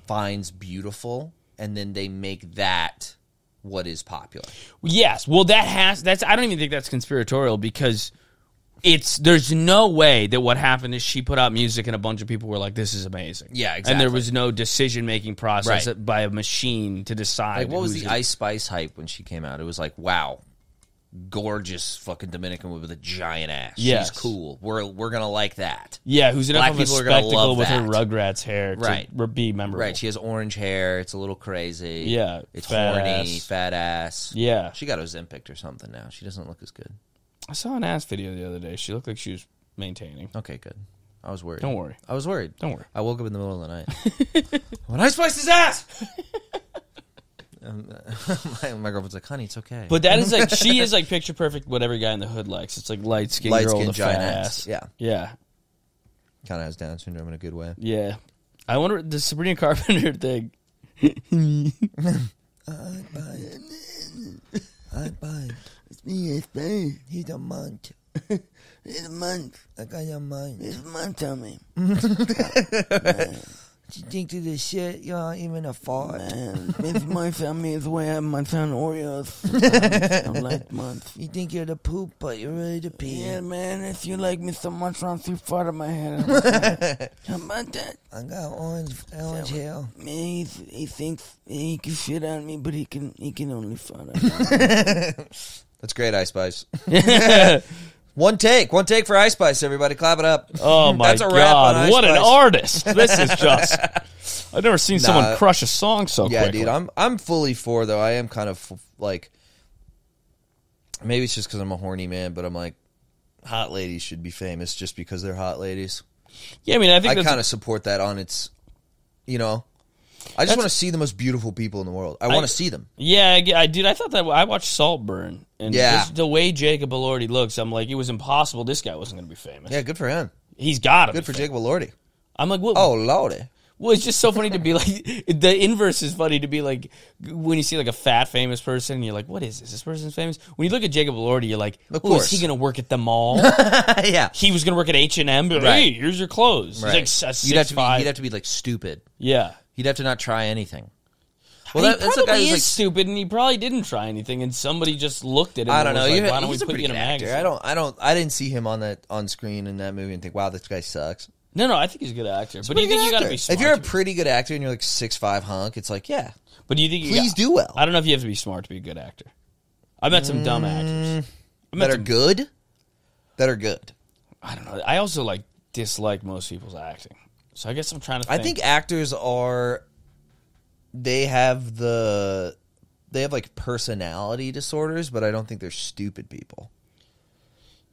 finds beautiful, and then they make that what is popular. Yes. Well, I don't even think that's conspiratorial because there's no way that what happened is she put out music and a bunch of people were like, this is amazing. Yeah, exactly. And there was no decision-making process by a machine to decide. Like, what was the Ice Spice hype when she came out? It was like, wow. Gorgeous fucking Dominican with a giant ass. Yes. She's cool. We're gonna like that. Yeah, who's enough Black of a people are gonna spectacle love with her that. Rugrats hair to be memorable. Right, she has orange hair. It's a little crazy. Yeah, it's fat horny, ass. fat ass. Yeah. She got Ozempic or something now. She doesn't look as good. I saw an ass video the other day. She looked like she was maintaining. Okay, good. I was worried. Don't worry. I was worried. Don't worry. I woke up in the middle of the night. When I spiced his ass! My girlfriend's like, honey, it's okay. But that is like, she is like picture perfect what every guy in the hood likes. It's like light skin girl with a giant fat ass. ass. Yeah. Yeah. Kind of has Down syndrome in a good way. Yeah. I wonder, the Sabrina Carpenter thing. I buy. It's me, it's me. He's a month. It's a month. I got a month. It's a month on me. You think to this shit, you know, even a fart. Man, maybe my family is the way I have months on Oreos. I like months. You think you're the poop, but you're really the pee. Yeah, man, if you like me so much, I'll through fart in my head. How about that? I got orange hair. Man, he thinks he can shit on me, but he can only fart on me. That's great, Ice Spice. One take for Ice Spice, everybody. Clap it up. Oh, my That's a wrap on God. Ice What Spice. an artist. This is just... I've never seen someone crush a song so quickly. Yeah, dude, I'm fully for, though. I am kind of, like... Maybe it's just because I'm a horny man, but I'm like, hot ladies should be famous just because they're hot ladies. Yeah, I mean, I think I kind of support that on its, you know... I just want to see the most beautiful people in the world. I want to see them. Yeah, dude, I thought that. I watched Saltburn, and just the way Jacob Elordi looks, I'm like, it was impossible this guy wasn't going to be famous. Yeah, good for him. He's got to be Good for Jacob Elordi. I'm like, what? Oh, Lordy. Well, it's just so funny to be like, the inverse is funny to be like, when you see like a fat famous person, and you're like, what is this? This person's famous? When you look at Jacob Elordi, you're like, oh, is he going to work at the mall? Yeah. He was going to work at H&M, but hey, here's your clothes. Right. He's like He'd have to be like stupid. Yeah. He'd have to not try anything. Well, he probably is stupid, and he probably didn't try anything, and somebody just looked at him. I don't know. Was like, why don't we put you in a magazine? I didn't see him on screen in that movie and think, wow, this guy sucks. No, I think he's a good actor. But do you think you got to be smart? If you're a pretty good actor and you're like 6'5" hunk, it's like, yeah. But do you think please do well? I don't know if you have to be smart to be a good actor. I met some dumb actors that are good. I don't know. I also dislike most people's acting. So I guess I'm trying to think. I think actors are. They have like personality disorders, but I don't think they're stupid people.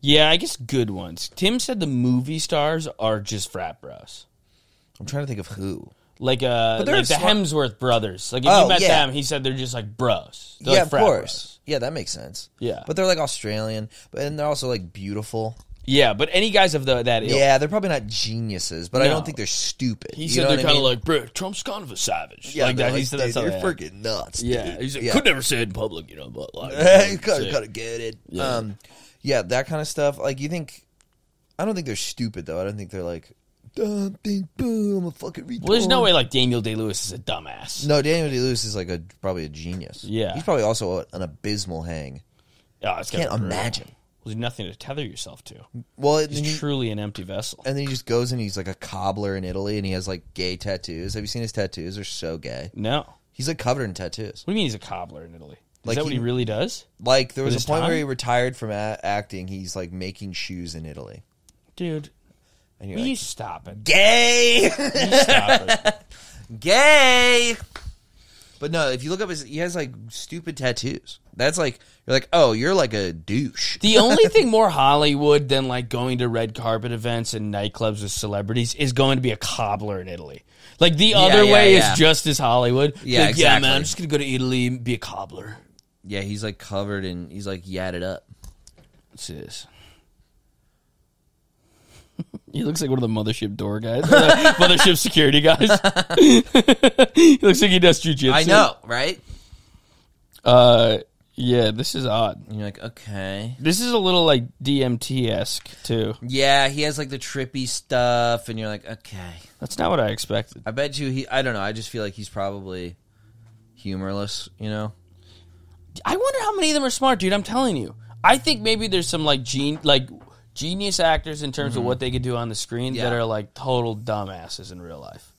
Yeah, I guess good ones. Tim said the movie stars are just frat bros. I'm trying to think of who. Like the Hemsworth brothers. Like if you met them, he said they're just like bros. They're yeah, like frat of course. bros. Yeah, that makes sense. Yeah. But they're like Australian, and they're also like beautiful. Yeah, but any guys of that ilk. Yeah, they're probably not geniuses, but I don't think they're stupid. He said they're kind of like, bro, Trump's kind of a savage. Yeah, like that. He said that's they're freaking nuts. Yeah, dude. he's like, could never say it in public, but like, you gotta get it. Yeah. That kind of stuff. Like, I don't think they're stupid though. I don't think they're like, boom, I'm a fucking retard. Well, there's no way like Daniel Day-Lewis is a dumbass. No, Daniel Day-Lewis is like probably a genius. Yeah, he's probably also an abysmal hang. Oh, I can't imagine. Well, there's nothing to tether yourself to. Well, he's truly an empty vessel. And then he just goes and he's like a cobbler in Italy, and he has like gay tattoos. Have you seen his tattoos? They're so gay. No. He's like covered in tattoos. What do you mean he's a cobbler in Italy? Is like that what he really does? Like there was a point where he retired from acting. He's like making shoes in Italy. Dude, and you're you like, stop it. Gay! You stop it. Gay! But no, if you look up he has like stupid tattoos. That's like, you're like, oh, you're like a douche. The only thing more Hollywood than like going to red carpet events and nightclubs with celebrities is going to be a cobbler in Italy. Like the other way is just as Hollywood. Yeah, like, exactly. Yeah, man, I'm just going to go to Italy and be a cobbler. Yeah, he's like covered in, he's like yadded up. What's this? He looks like one of the mothership door guys. Mothership security guys. He looks like he does jujitsu. I know, right? Yeah, this is odd. And you're like, okay. This is a little like DMT-esque, too. Yeah, he has like the trippy stuff, and you're like, okay. That's not what I expected. I bet you I don't know, I just feel like he's probably humorless, I wonder how many of them are smart, dude. I'm telling you. I think maybe there's some like genius actors in terms of what they could do on the screen that are like total dumbasses in real life.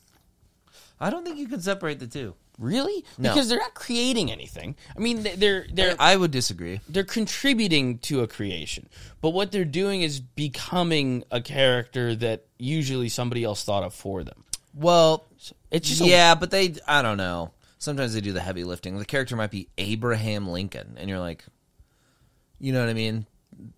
I don't think you can separate the two. Really? No. Because they're not creating anything. I mean, they're I would disagree. They're contributing to a creation. But what they're doing is becoming a character that usually somebody else thought of for them. Well, it's just but I don't know. Sometimes they do the heavy lifting. The character might be Abraham Lincoln, and you're like, you know what I mean?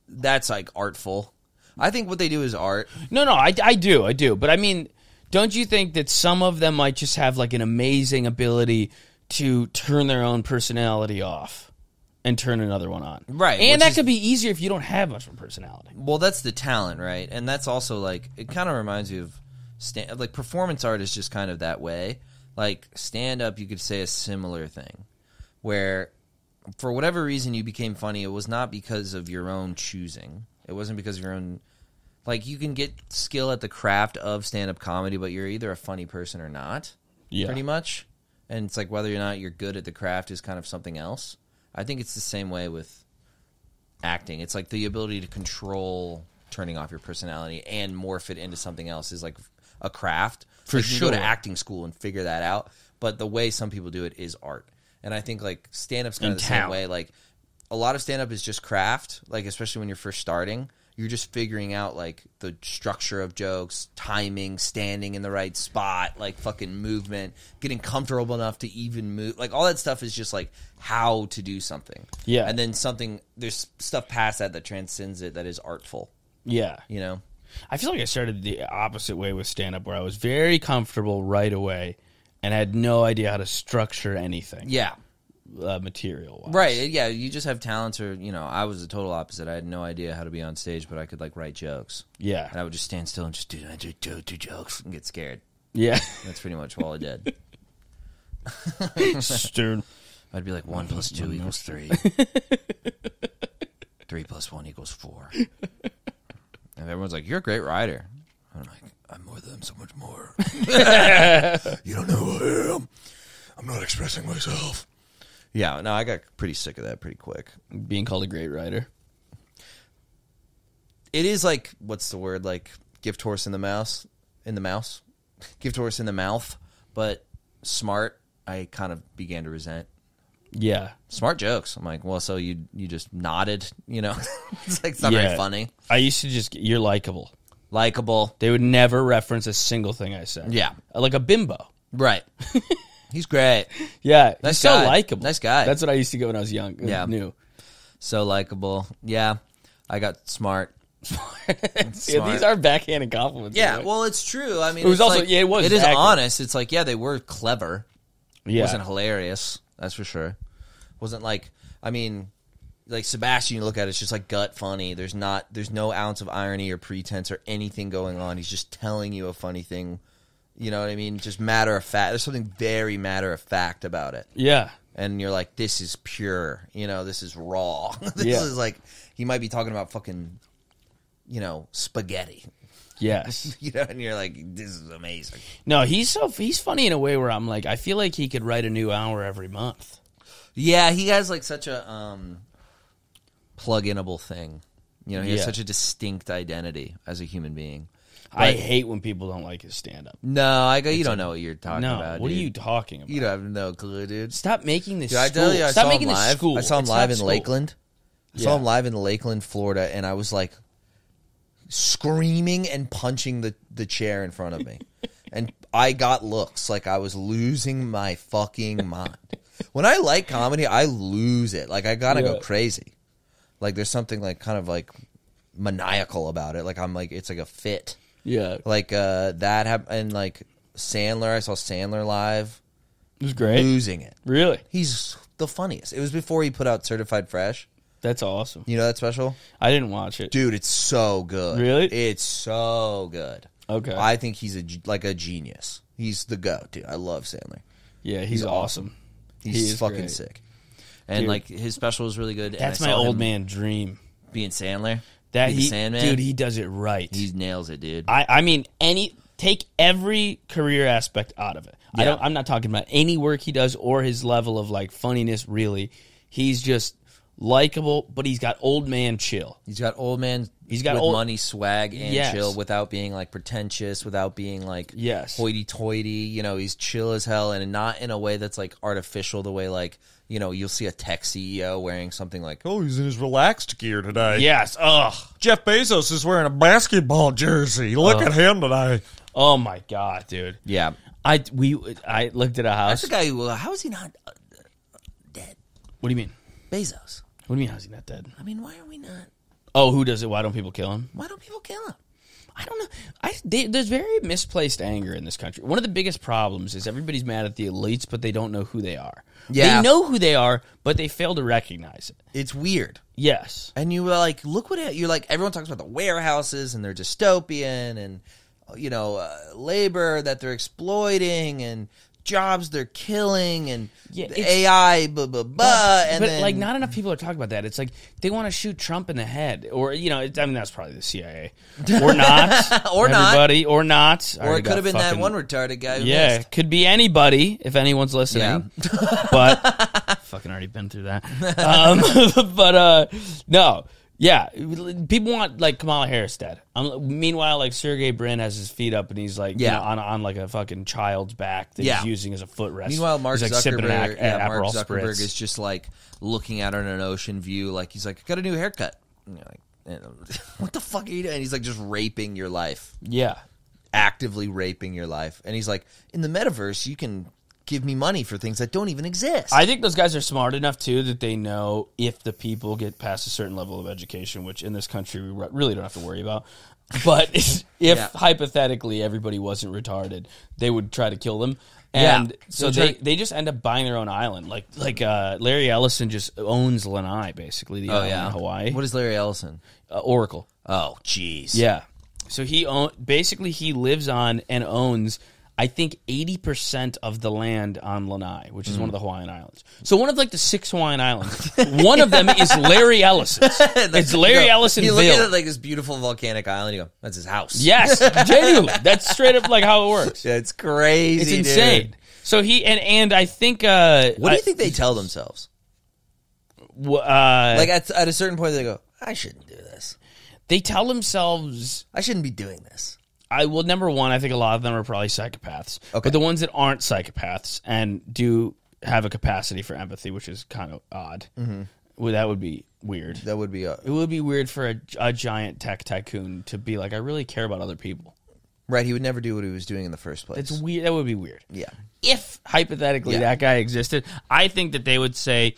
That's like artful. I think what they do is art. No, I do. But I mean, don't you think that some of them might just have like an amazing ability to turn their own personality off and turn another one on? Right. And that could be easier if you don't have much of a personality. Well, that's the talent, right? And that's also like, it kind of reminds you of like performance art is just kind of that way. Like stand-up, you could say a similar thing where for whatever reason you became funny, it was not because of your own choosing. It wasn't because of your own... Like, you can get skill at the craft of stand-up comedy, but you're either a funny person or not, pretty much. And it's like whether or not you're good at the craft is kind of something else. I think it's the same way with acting. It's like the ability to control turning off your personality and morph it into something else is like a craft. For like, sure. You can go to acting school and figure that out, but the way some people do it is art. And I think like stand-up's kind of the same way. Like a lot of stand-up is just craft, like especially when you're first starting. You're just figuring out like the structure of jokes, timing, standing in the right spot, like fucking movement, getting comfortable enough to even move. Like all that stuff is just like how to do something. Yeah. And then there's stuff past that transcends it that is artful. Yeah. I feel like I started the opposite way with stand-up where I was very comfortable right away. and had no idea how to structure anything. Yeah. Material-wise. Right, yeah, you just have talents, or, I was the total opposite. I had no idea how to be on stage, but I could, write jokes. Yeah. And I would just stand still and just do jokes and get scared. Yeah. That's pretty much all I did. Dude. I'd be like, 1 + 2 = 3. 3 + 1 = 4. And everyone's like, you're a great writer. I'm like, I'm more than so much more. You don't know who I am. I'm not expressing myself. Yeah, no, I got pretty sick of that pretty quick. Being called a great writer. It is what's the word? Gift horse in the mouse? Gift horse in the mouth. But smart, I kind of began to resent. Yeah. Smart jokes. I'm like, well, so you just nodded, It's not very funny. I used to you're likable. Likeable. They would never reference a single thing I said. Yeah. Like a bimbo. Right. He's great. Yeah. Nice he's so guy. likable. Nice guy. That's what I used to get when I was young. Yeah. New. So likable. Yeah. I got smart. Yeah, these are backhanded compliments. Yeah, right? well, it's true. I mean, it was also, it was. It is accurate. honest. It's they were clever. Yeah. It wasn't hilarious. That's for sure. Wasn't Sebastian, you look at it, it's just gut funny. There's no ounce of irony or pretense or anything going on. He's just telling you a funny thing. You know what I mean? Just matter of fact. There's something very matter of fact about it. Yeah. And you're like, this is pure. This is raw. This is he might be talking about fucking, spaghetti. Yes. And you're like, this is amazing. No, he's funny in a way where I'm like, I feel like he could write a new hour every month. Yeah, he has such a plug-inable thing. He has such a distinct identity as a human being. I hate when people don't like his stand-up. No, you don't know what you're talking about. What dude. are you talking about? You don't have no clue, dude. Stop making this. Dude, I tell you, Stop making this school. I saw him live in Lakeland. I Yeah. saw him live in Lakeland, Florida, and I was screaming and punching the chair in front of me. And I got looks like I was losing my fucking mind. When I like comedy, I lose it. I gotta go crazy. There's something kind of maniacal about it. It's a fit. Yeah. That happened. And Sandler, I saw Sandler live. It was great. Losing it. Really? He's the funniest. It was before he put out Certified Fresh. That's awesome. You know that special? I didn't watch it. Dude, it's so good. Really? It's so good. Okay. I think he's a genius. He's the GOAT, dude. I love Sandler. Yeah, he's awesome. He's fucking great. sick. And Dude. his special was really good. That's and my I saw old him man dream. being Sandler. That Being the Sandman. dude, he does it right. He nails it, dude. I mean, take every career aspect out of it. Yeah. I'm not talking about any work he does or his level of funniness. Really, he's just likable, but he's got old man chill. He's got old man. He's got with money, swag, and Yes. chill without being pretentious, without being Yes. hoity-toity. He's chill as hell, and not in a way that's artificial. The way you'll see a tech CEO wearing something Oh, he's in his relaxed gear today. Yes. Ugh. Jeff Bezos is wearing a basketball jersey. Look at him today. Oh my god, dude. yeah. I looked at a house. That's the guy who. How is he not dead? What do you mean? Bezos. What do you mean? How's he not dead? I mean, why are we not? Oh, who does it? Why don't people kill him? Why don't people kill him? I don't know. There's very misplaced anger in this country. One of the biggest problems is everybody's mad at the elites, but they don't know who they are. Yeah. They know who they are, but they fail to recognize it. It's weird. Yes. And you were look what it, you're everyone talks about the warehouses and they're dystopian and, labor that they're exploiting and jobs they're killing and the AI, and but not enough people are talking about that. It's they want to shoot Trump in the head, or that's probably the CIA, or not, or everybody, or not, or it could have been that one retarded guy. Who yeah, missed. Could be anybody if anyone's listening. Yeah. But fucking already been through that. No. Yeah, people want Kamala Harris dead. Meanwhile, Sergey Brin has his feet up and he's on a fucking child's back that he's using as a footrest. Meanwhile, Mark he's Zuckerberg, Mark Aperol Zuckerberg Spritz. is just looking out on an ocean view, he's I got a new haircut. And you're what the fuck are you doing? And he's just raping your life. Yeah, actively raping your life. And he's in the metaverse, you can give me money for things that don't even exist. I think those guys are smart enough, too, that they know if the people get past a certain level of education, which in this country we really don't have to worry about. But if hypothetically everybody wasn't retarded, they would try to kill them. And so they just end up buying their own island. Like Larry Ellison just owns Lanai, basically, the island in Hawaii. What is Larry Ellison? Oracle. Oh, jeez. Yeah. So he lives on and owns, I think, 80% of the land on Lanai, which is one of the Hawaiian Islands. So one of like the 6 Hawaiian islands, one of them is Larry Ellison's. It's Larry Ellisonville. You look at it like this beautiful volcanic island, you go, that's his house. Yes, genuinely. That's straight up like how it works. Yeah, it's crazy, It's insane. Dude. So he, and I think... what do you think they tell themselves? Like at a certain point, they go, I shouldn't do this. They tell themselves... I shouldn't be doing this. Number one, I think a lot of them are probably psychopaths. Okay. But the ones that aren't psychopaths and do have a capacity for empathy, which is kind of odd, well, that would be weird. That would be... it would be weird for a giant tech tycoon to be like, I really care about other people. Right, he would never do what he was doing in the first place. It's weird. That would be weird. Yeah. If, hypothetically, that guy existed, I think that they would say...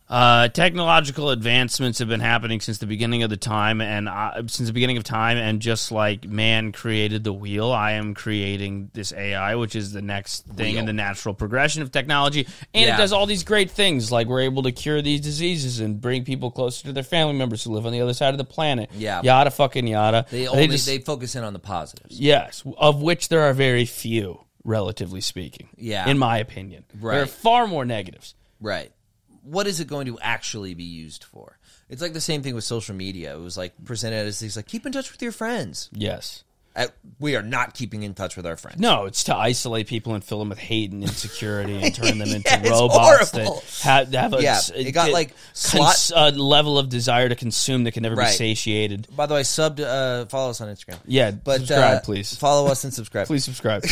technological advancements have been happening since the beginning of the time, and just like man created the wheel, I am creating this AI, which is the next thing in the natural progression of technology, and it does all these great things, like we're able to cure these diseases and bring people closer to their family members who live on the other side of the planet. Yeah, yada fucking yada. They focus in on the positives. Yes, of which there are very few, relatively speaking. Yeah, in my opinion, there are far more negatives. Right. What is it going to actually be used for? It's like the same thing with social media. It was like presented as things like, keep in touch with your friends. Yes. We are not keeping in touch with our friends. No, it's to isolate people and fill them with hate and insecurity and turn them into robots that have it got like a level of desire to consume that can never be satiated. By the way, follow us on Instagram. Yeah, but subscribe, please. Follow us and subscribe. Please subscribe.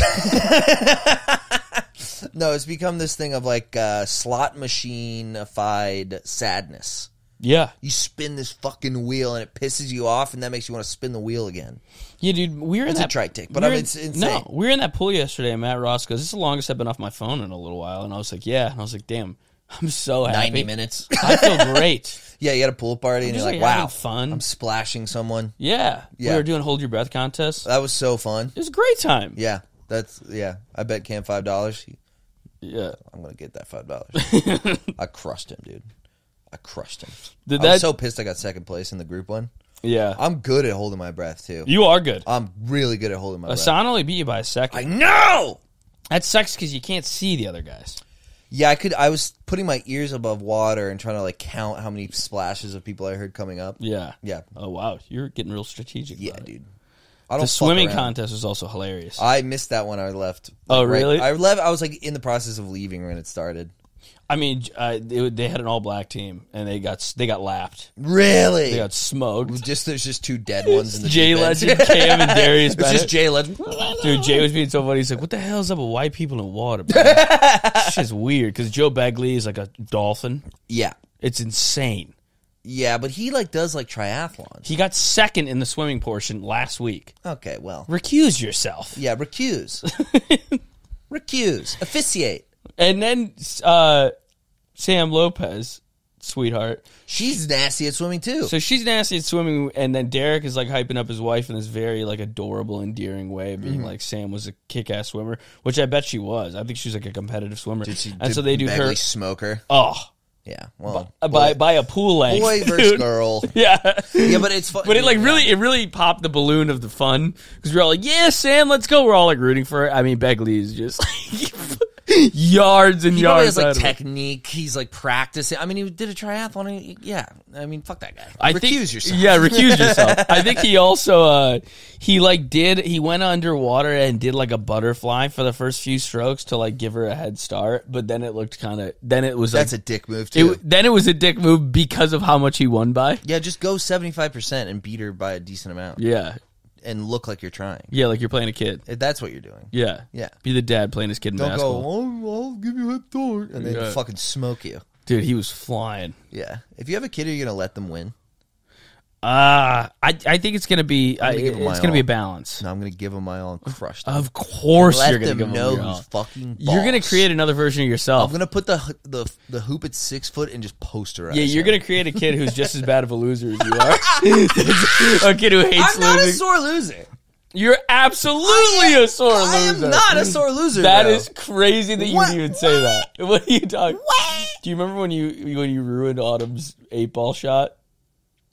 No, it's become this thing of like slot machine-ified sadness. Yeah. You spin this fucking wheel and it pisses you off, and that makes you want to spin the wheel again. Yeah, dude, it's a trite take, but it's insane. No, we were in that pool yesterday, and Matt Ross goes, this is the longest I've been off my phone in a little while. And I was like, yeah. And I was like, damn, I'm so happy. 90 minutes. I feel great. Yeah, you had a pool party, and you're like, wow, fun. I'm splashing someone. Yeah. We were doing Hold Your Breath contest. That was so fun. It was a great time. Yeah, I bet Cam $5. Yeah. I'm going to get that $5. I crushed him, dude. I crushed him. I was so pissed I got second place in the group one. Yeah. I'm good at holding my breath, too. You are good. I'm really good at holding my breath. Hassan only beat you by a second. I know! That sucks because you can't see the other guys. Yeah, I was putting my ears above water and trying to like count how many splashes of people I heard coming up. Yeah. Yeah. Oh, wow. You're getting real strategic. Yeah, dude. The swimming contest was also hilarious. I missed that when I left. Oh, really? I was like in the process of leaving when it started. I mean, they had an all-black team, and they got lapped. Really? They got smoked. There's just 2 dead ones in the Jay Legend, Cam, and Darius Bennett. It's just Jay Legend. Dude, Jay was being so funny. He's like, what the hell is up with white people in water, bro? It's just weird, because Joe Begley is like a dolphin. Yeah. It's insane. Yeah, but he like does like triathlons. He got second in the swimming portion last week. Okay, well. Recuse yourself. Yeah, recuse. Recuse. Officiate. And then Sam Lopez, sweetheart. She's nasty at swimming too. So she's nasty at swimming, and then Derek is like hyping up his wife in this very like adorable, endearing way, being like Sam was a kick-ass swimmer, which I bet she was. I think she's like a competitive swimmer. So they do her smoke her. Oh. Yeah, well, by a pool length, boy versus girl. Yeah, but it's fun. But it really popped the balloon of the fun because we're all like, "Yeah, Sam, let's go." We're all like rooting for it. I mean, Begley is just yards and he yards. He has like technique. He's like practicing. I mean, he did a triathlon. Yeah, I mean, fuck that guy. Recuse yourself. Yeah, recuse yourself. I think he also he went underwater and did like a butterfly for the first few strokes to like give her a head start, but then it looked that's a dick move too. Then it was a dick move because of how much he won by. Yeah, just go 75% and beat her by a decent amount. Yeah. And look like you're trying. Yeah, like you're playing a kid. That's what you're doing. Yeah. Yeah. Be the dad playing his kid in basketball. Don't go, I'll give you a head start. And then fucking smoke you. Dude, he was flying. Yeah. If you have a kid, are you going to let them win? I think it's gonna be be a balance. No, I'm gonna give them my all and crush them. Of course, you're gonna give them know who's fucking boss. You're gonna create another version of yourself. I'm gonna put the hoop at 6 foot and just posterize. Yeah, you're gonna create a kid who's just as bad of a loser as you are. A kid who hates losing. I'm not a sore loser. You're absolutely a sore loser. I am not a sore loser. That bro. is crazy that you would even say that. What are you talking? Do you remember when you ruined Autumn's 8-ball shot?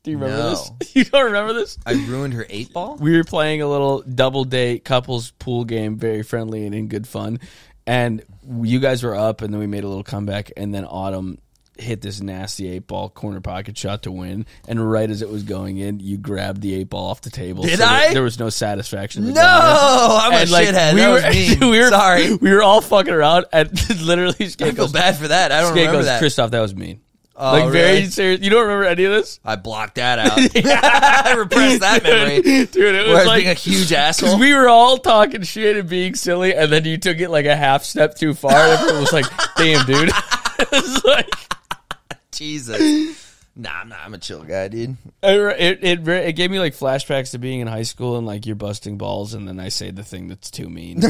Do you remember this? You don't remember this? I ruined her 8-ball? We were playing a little double date couples pool game, very friendly and in good fun. And you guys were up, and then we made a little comeback, and then Autumn hit this nasty 8-ball corner pocket shot to win, and right as it was going in, you grabbed the 8-ball off the table. Did I? There was no satisfaction. No, I'm a shithead. That was mean. Sorry. We were all fucking around, and literally I feel bad for that. I don't remember that. Christophe, that was mean. Oh, like, very really? serious. You don't remember any of this? I blocked that out. I repressed that memory. Dude, it was Where I was like being a huge asshole. we were all talking shit and being silly, and then you took it like a half step too far, and everyone was like, damn, dude. It was like... Jesus. Nah, I'm a chill guy, dude. It gave me like flashbacks to being in high school and like you're busting balls and then I say the thing that's too mean.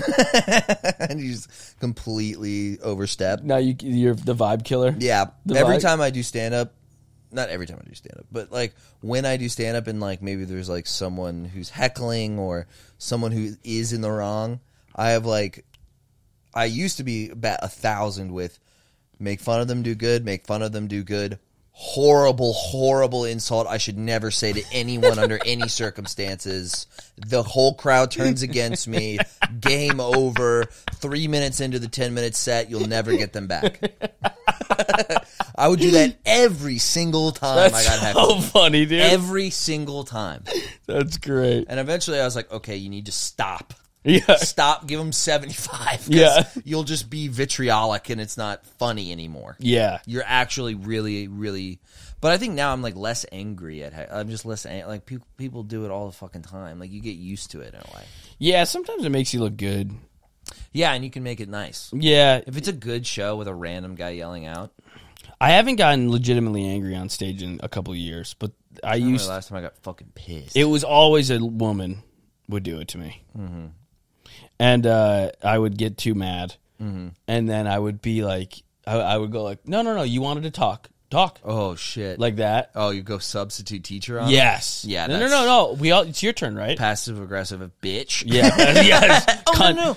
And you just completely overstep. Now you're the vibe killer. Yeah. The Every vibe? time I do stand up, not every time I do stand up, but like when I do stand up and like maybe there's like someone who's heckling or someone who is in the wrong, I used to be about 1,000 with make fun of them, do good, make fun of them, do good. Horrible, horrible insult I should never say to anyone under any circumstances. The whole crowd turns against me. Game over. 3 minutes into the 10-minute set, you'll never get them back. I would do that every single time I got heckled. So funny, dude. Every single time. That's great. And eventually I was like, okay, you need to stop. Yeah. Stop, give them 75. Yeah. You'll just be vitriolic and it's not funny anymore. Yeah. You're actually really, really... But I think now I'm like less angry at... I'm just less... Like people do it all the fucking time. Like you get used to it in a way. Yeah, sometimes it makes you look good. Yeah, and you can make it nice. Yeah. If it's a good show with a random guy yelling out... I haven't gotten legitimately angry on stage in a couple of years, but I used... The last time I got fucking pissed. It was always a woman would do it to me. Mm-hmm. And I would get too mad. Mm-hmm. And then I would be like... I would go like, no, you wanted to talk. Talk. Oh, shit. Like that. Oh, you go substitute teacher on? Yes. Yeah, No. It's your turn, right? Passive-aggressive bitch. Yeah. Yes. No.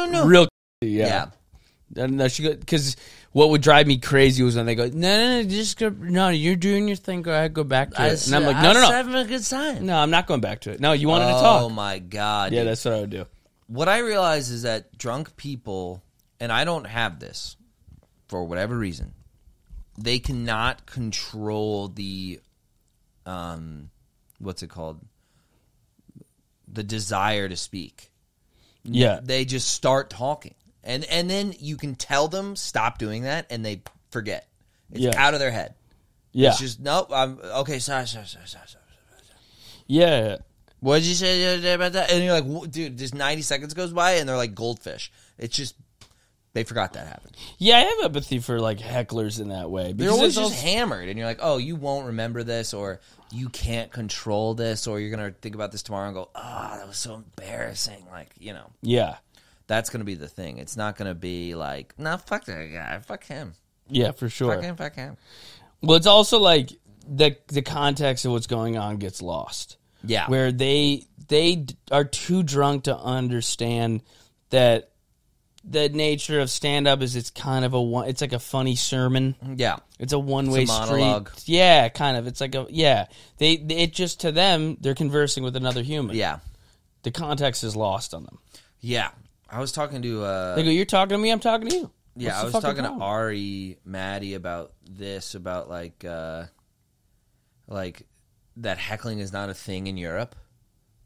No. Real. Yeah. And she go because what would drive me crazy was when they go, no, just go. No, you're doing your thing. Go ahead, go back to it. And I'm like, no. Having a good time. No, I'm not going back to it. No, you wanted to talk. Oh my god. Yeah, dude. that's what I would do. What I realize is that drunk people, and I don't have this for whatever reason, they cannot control the, what's it called? The desire to speak. Yeah. They just start talking. And then you can tell them stop doing that, and they forget. It's out of their head. Yeah. It's just, nope, okay, sorry. Yeah. What did you say about that? And you're like, dude, just 90 seconds goes by, and they're like goldfish. It's just, they forgot that happened. Yeah, I have empathy for, like, hecklers in that way. They're always just hammered, and you're like, oh, you won't remember this, or you can't control this, or you're going to think about this tomorrow and go, oh, that was so embarrassing. Like, you know. Yeah. That's going to be the thing. It's not going to be like, no, fuck that guy. Fuck him. Yeah, for sure. Fuck him. Well, it's also like the context of what's going on gets lost. Yeah. Where they are too drunk to understand that the nature of stand-up is it's kind of it's like a funny sermon. Yeah. It's a one-way It's a street. monologue. Yeah, kind of. It's like it just, to them, they're conversing with another human. Yeah. The context is lost on them. Yeah. I was talking to... They go, you're talking to me, I'm talking to you. Yeah, What's I the was fucking talking to problem? Ari, Maddie about this, about like that heckling is not a thing in Europe.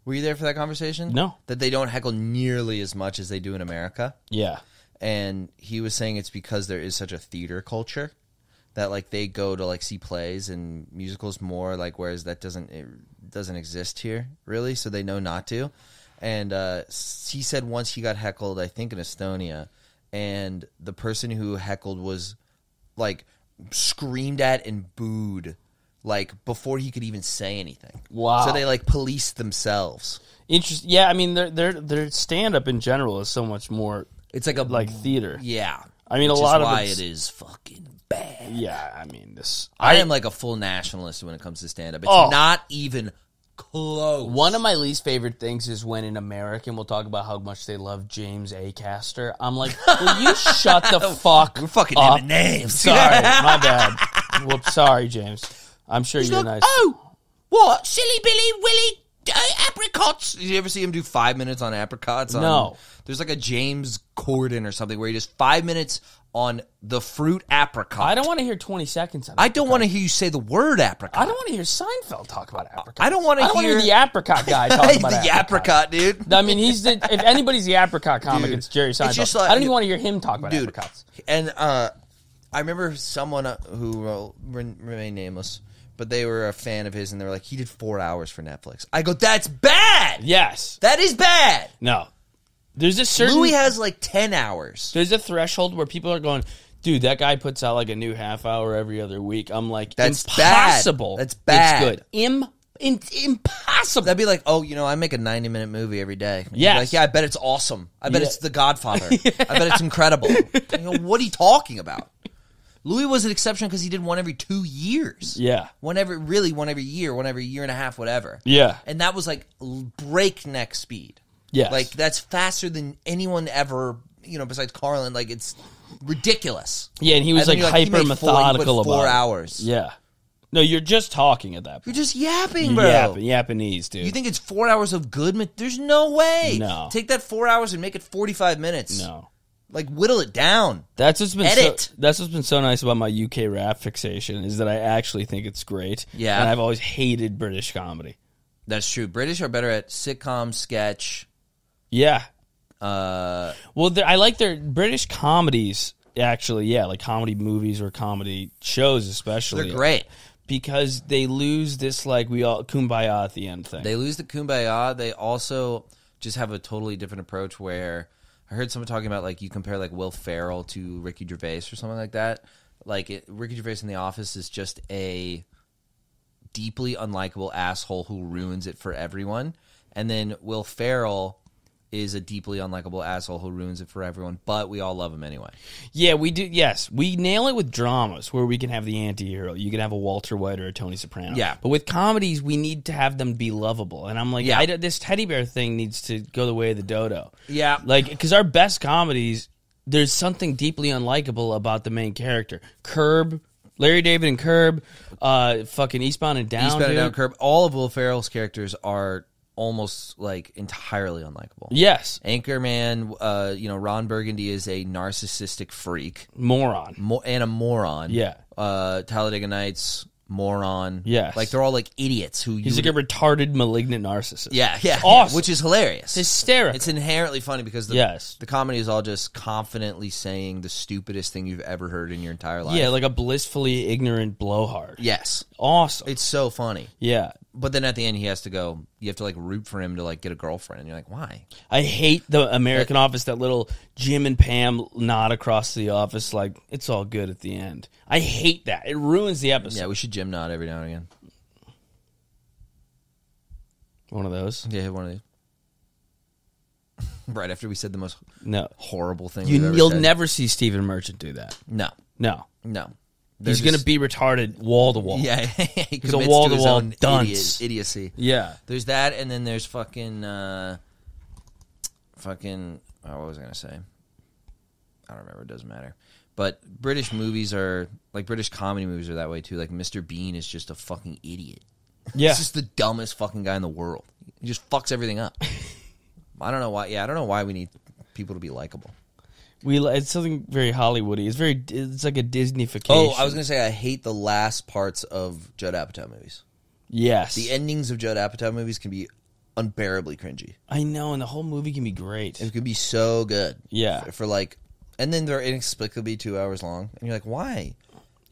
Were you there for that conversation? No. That they don't heckle nearly as much as they do in America. Yeah. And he was saying it's because there is such a theater culture that like they go to like see plays and musicals more, like whereas it doesn't exist here really, so they know not to. And he said once he got heckled, I think in Estonia, and the person who heckled was like screamed at and booed like before he could even say anything. Wow. So they like policed themselves. Interesting. Yeah, I mean, their stand-up in general is so much more. It's like a like theater. Yeah. I mean, Which a lot is of why it's, it is fucking bad. Yeah, I mean this. I am like a full nationalist when it comes to stand-up. It's Oh. not even close. One of my least favorite things is when an American will talk about how much they love James A. Caster. I'm like, will you shut the fuck We're fucking up? naming names. Sorry, my bad. Whoops, sorry, James. I'm sure you're nice. Oh, what? Silly Billy Willy apricots. Did you ever see him do 5 minutes on apricots? No. There's like a James Corden or something where he does 5 minutes on the fruit apricot. I don't want to hear 20 seconds on I don't want to hear you say the word apricot. I don't want to hear Seinfeld talk about apricots. I don't want to hear the apricot guy talk about the apricot, dude. I mean, if anybody's the apricot comic, Dude, it's Jerry Seinfeld. just like- I don't even want to hear him talk about Dude, apricots. And I remember someone who will remain nameless, but they were a fan of his, and they were like, he did 4 hours for Netflix. I go, that's bad. Yes. That is bad. No. There's a certain... Louis has like 10 hours. There's a threshold where people are going, dude, that guy puts out like a new half hour every other week. I'm like, That's impossible. bad. That's bad. It's good. Impossible. That'd be like, oh, I make a 90-minute movie every day. Yes. Like, yeah, I bet it's awesome. I bet Yeah. it's The Godfather. I bet it's incredible. What are you talking about? Louis was an exception because he did one every 2 years. Yeah. One every year, one every year and a half, whatever. Yeah. And that was like breakneck speed. Yes. Like, that's faster than anyone ever, besides Carlin. Like, it's ridiculous. Yeah, and he was And like then you're hyper methodical about 4 it. hours. Yeah. No, you're just talking at that point. You're just yapping, You're bro. Yappinese, dude. You think it's 4 hours of good? There's no way. No. Take that 4 hours and make it 45 minutes. No. Like, whittle it down. That's what's been Edit. that's what's been so nice about my UK rap fixation is that I actually think it's great. Yeah. And I've always hated British comedy. That's true. British are better at sitcom, sketch. Yeah. Uh, Well, I like their British comedies, actually, yeah, like comedy movies or comedy shows especially. they're great. Because they lose this, like, we all kumbaya at the end thing. They lose the kumbaya. They also just have a totally different approach where I heard someone talking about, like, you compare, like, Will Ferrell to Ricky Gervais or something like that. Like, Ricky Gervais in The Office is just a deeply unlikable asshole who ruins it for everyone. And then Will Ferrell is a deeply unlikable asshole who ruins it for everyone, but we all love him anyway. Yeah, we do. Yes, we nail it with dramas where we can have the anti-hero. You can have a Walter White or a Tony Soprano. Yeah. But with comedies, we need to have them be lovable. And I'm like, Yeah. this teddy bear thing needs to go the way of the dodo. Yeah. Like, because our best comedies, there's something deeply unlikable about the main character. Curb, Larry David and Curb, fucking Eastbound and Down. Eastbound and dude. Down Curb. All of Will Ferrell's characters are almost, like, entirely unlikable. Yes. Anchorman, Ron Burgundy is a narcissistic freak Moron. and a moron. Yeah. Talladega Nights, moron. Yes. Like, they're all, like, idiots who... He's like a retarded, malignant narcissist. Yeah, awesome. which is hilarious. It's hysterical. It's inherently funny because the comedy is all just confidently saying the stupidest thing you've ever heard in your entire life. Yeah, like a blissfully ignorant blowhard. Yes. Awesome. It's so funny. Yeah. But then at the end, he has to go. You have to, like, root for him to, like, get a girlfriend. And you're like, why? I hate the American Office, that little Jim and Pam nod across the office like, it's all good at the end. I hate that. It ruins the episode. Yeah, we should Jim nod every now and again. One of those. Yeah, one of these. Right after we said the most No. horrible thing we've ever You'll said. never see Stephen Merchant do that. No. No. They're He's going to just- be retarded wall to wall. Yeah, he He's a commits wall-to-wall to his own dunce. idiocy. Yeah. There's that, and then there's fucking, what was I going to say? I don't remember. It doesn't matter. But British movies are, like, British comedy movies are that way, too. Like, Mr. Bean is just a fucking idiot. Yeah. He's just the dumbest fucking guy in the world. He just fucks everything up. I don't know why. Yeah, I don't know why we need people to be likable. It's something very Hollywoody. It's like a Disneyfication. Oh, I was going to say I hate the last parts of Judd Apatow movies. Yes. The endings of Judd Apatow movies can be unbearably cringy. I know, and the whole movie can be great. It can be so good. Yeah. For like, and then they're inexplicably 2 hours long, and you're like, why?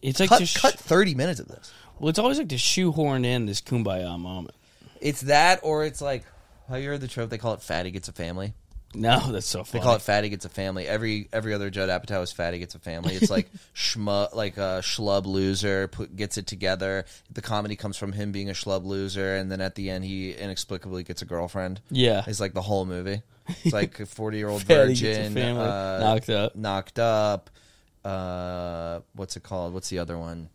It's like Cut 30 minutes of this. Well, it's always like to shoehorn in this kumbaya moment. It's that, or it's like, have you heard the trope? They call it Fatty Gets a Family. No, that's so They funny. call it Fatty Gets a Family. Every other Judd Apatow is Fatty Gets a Family. It's like a schlub loser gets it together. The comedy comes from him being a schlub loser, and then at the end he inexplicably gets a girlfriend. Yeah. It's like the whole movie. It's like a 40-year-old Fatty Gets a virgin, Family. Knocked up. What's it called? What's the other one?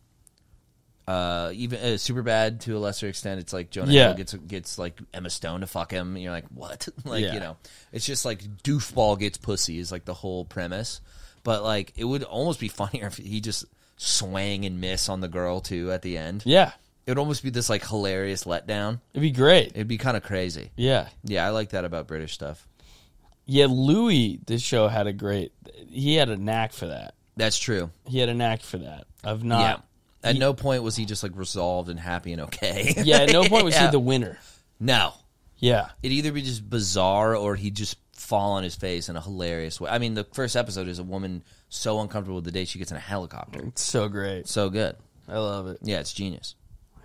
Even super bad to a lesser extent. It's like Jonah Hill gets like Emma Stone to fuck him. And you're like, what? Like you know, it's just like doofball gets pussy is like the whole premise. But like, it would almost be funnier if he just swang and miss on the girl too at the end. Yeah, it would almost be this like hilarious letdown. It'd be great. It'd be kind of crazy. Yeah, I like that about British stuff. Yeah, Louis, this show had he had a knack for that. That's true. He had a knack for that. Of not. Yeah. At no point was he just like resolved and happy and okay. Yeah, at no point was he the winner. No. Yeah. It'd either be just bizarre or he'd just fall on his face in a hilarious way. I mean, the first episode is a woman so uncomfortable with the day she gets in a helicopter. It's so great. So good. I love it. Yeah, it's genius.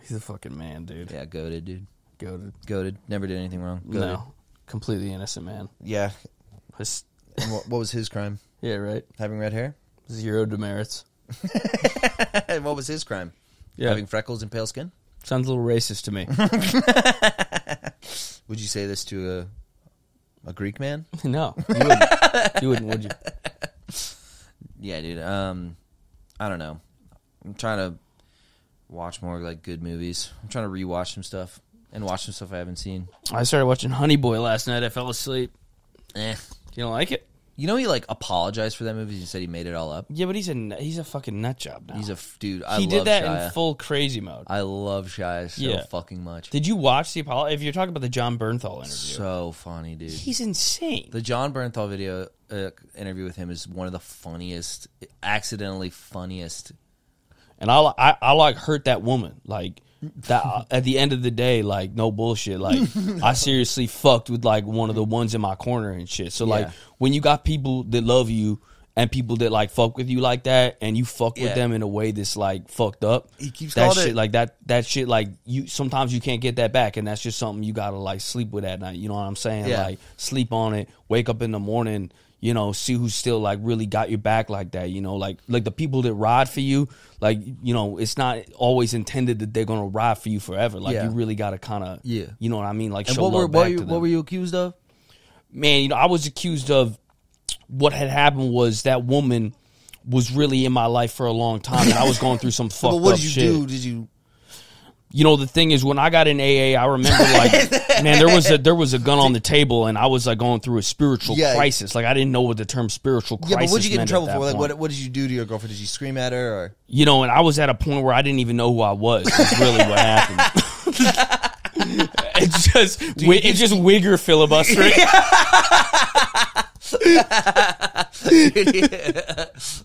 He's a fucking man, dude. Yeah, goated, dude. Goated. Never did anything wrong. Goated. No. Completely innocent man. Yeah. And what was his crime? Yeah, right. Having red hair? 0 demerits. And what was his crime? Yeah. Having freckles and pale skin? Sounds a little racist to me. Would you say this to a Greek man? No. You wouldn't. You wouldn't, would you? Yeah, dude. I don't know. I'm trying to watch more like good movies. I'm trying to rewatch some stuff and watch some stuff I haven't seen. I started watching Honey Boy last night. I fell asleep. You don't like it? You know he like apologized for that movie. He said he made it all up. Yeah, but he's a fucking nut job now. He's a dude. He did that in full crazy mode. I love Shia so fucking much. Did you watch the apology? If you're talking about the John Bernthal interview, so funny, dude. He's insane. The John Bernthal video interview with him is one of the funniest, accidentally funniest. And I like hurt that woman like. That at the end of the day, like no bullshit. Like I seriously fucked with like one of the ones in my corner and shit. So like when you got people that love you and people that like fuck with you like that, and you fuck with them in a way that's like fucked up. He keeps that calling shit it like that shit like you sometimes you can't get that back, and that's just something you gotta like sleep with at night. You know what I'm saying? Yeah. Like sleep on it, wake up in the morning. You know, see who's still like really got your back like that. You know, like the people that ride for you, like you know, it's not always intended that they're gonna ride for you forever. Like you really gotta kind of, you know what I mean? Like and show love back to them. What were you accused of? Man, you know, I was accused of what had happened was that woman was really in my life for a long time, and I was going through some fucked up shit. What did you do? Did you? You know, the thing is, when I got in AA, I remember, like, man, there was a gun on the table, and I was, like, going through a spiritual crisis. Like, I didn't know what the term spiritual crisis meant. Yeah, but what did you get in trouble for? Like, what did you do to your girlfriend? Did you scream at her? Or? You know, and I was at a point where I didn't even know who I was. Is really what happened. It's just Wigger filibustering.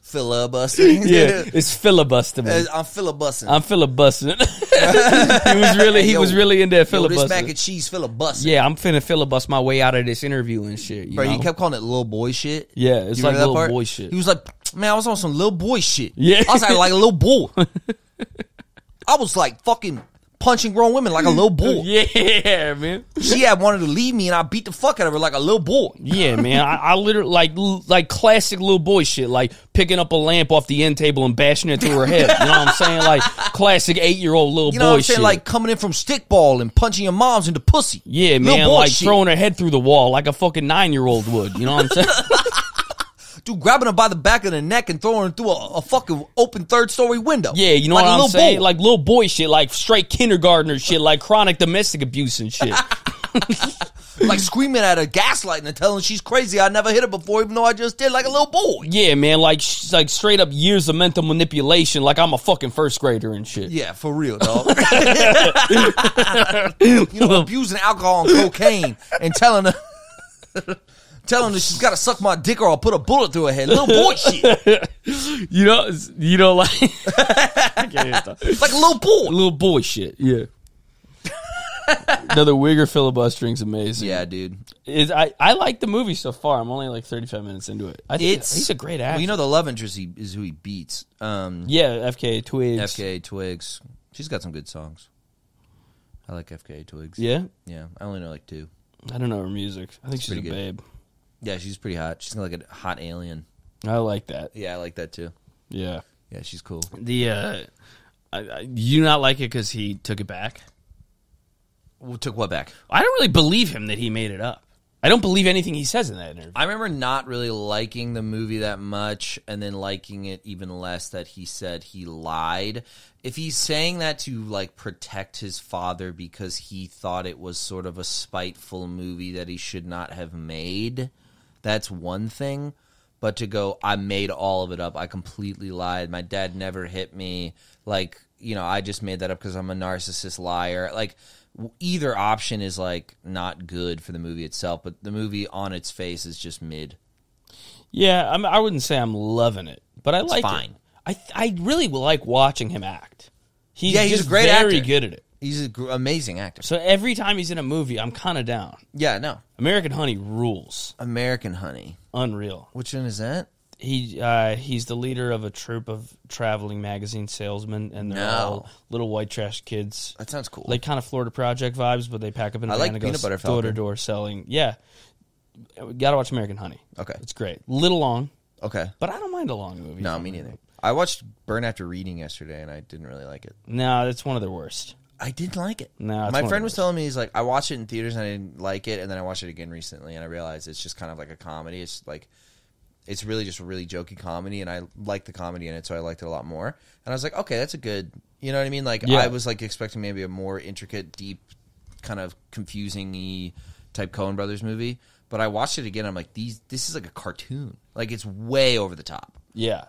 Filibustering. Yeah, it's filibustering. I'm filibustering. I'm filibustering. he was really in there filibustering. This mac and cheese filibustering. Yeah, I'm finna filibust my way out of this interview and shit. Bro, he kept calling it little boy shit. Yeah, it's like little boy shit. He was like, man, I was on some little boy shit. Yeah. I was like a little boy. I was like fucking punching grown women like a little boy. Yeah, man. She had wanted to leave me, and I beat the fuck out of her like a little boy. Yeah, man. I literally like classic little boy shit, like picking up a lamp off the end table and bashing it through her head. You know what I'm saying? Like classic 8-year-old little you know boy what I'm saying? shit. Like coming in from stickball and punching your moms into pussy. Yeah, man. Like throwing her head through the wall like a fucking 9-year-old would. You know what I'm saying? Dude, grabbing her by the back of the neck and throwing her through a fucking open 3rd-story window. Yeah, you know like what I'm saying? Boy. Like little boy shit, like straight kindergartner shit, like chronic domestic abuse and shit. Like screaming at her, gaslighting her, telling her she's crazy. I never hit her before, even though I just did, like a little boy. Yeah, man, like straight up years of mental manipulation, like I'm a fucking 1st grader and shit. Yeah, for real, dog. You know, abusing alcohol and cocaine and telling her she's got to suck my dick or I'll put a bullet through her head. Little boy shit. You know, like I can't even talk. Like a little boy. Little boy shit. Yeah. Another Wigger filibustering's amazing. Yeah, dude. I like the movie so far. I'm only like 35 minutes into it. I think he's a great actor. Well, you know, the love interest is who he beats. Yeah, FKA Twigs. FKA Twigs. She's got some good songs. I like FKA Twigs. Yeah? Yeah. I only know like 2. I don't know her music. I think she's a babe. Yeah, she's pretty hot. She's like a hot alien. I like that. Yeah, I like that too. Yeah. Yeah, she's cool. You not like it because he took it back? Took what back? I don't really believe him that he made it up. I don't believe anything he says in that interview. I remember not really liking the movie that much and then liking it even less that he said he lied. If he's saying that to, like, protect his father because he thought it was sort of a spiteful movie that he should not have made, that's one thing. But to go, I made all of it up. I completely lied. My dad never hit me. Like, you know, I just made that up because I'm a narcissist liar. Like, either option is, like, not good for the movie itself, but the movie on its face is just mid. Yeah, I wouldn't say I'm loving it, but I like fine. it. I really like watching him act. He's just a great very actor. good at it. He's an amazing actor. So every time he's in a movie, I'm kind of down. Yeah, no. American Honey rules. American Honey. Unreal. Which one is that? He's the leader of a troupe of traveling magazine salesmen, and they're all little white trash kids. That sounds cool. Like kind of Florida Project vibes, but they pack up in a van and go Peanut Butter door to Falcon. door selling. Yeah, gotta watch American Honey. Okay. It's great. Little long, Okay. but I don't mind a long movie. No, me neither. I watched Burn After Reading yesterday, and I didn't really like it. No, that's one of their worst. I didn't like it. No, it's my one of friend the was worst. telling me, he's like, I watched it in theaters and I didn't like it, and then I watched it again recently, and I realized it's just kind of like a comedy. It's like, it's really just a really jokey comedy, and I like the comedy in it, so I liked it a lot more. And I was like, okay, that's a good, you know what I mean? Like, Yeah. I was like expecting maybe a more intricate, deep, kind of confusing-y type Coen Brothers movie, but I watched it again. I'm like, this is like a cartoon. Like, it's way over the top. Yeah.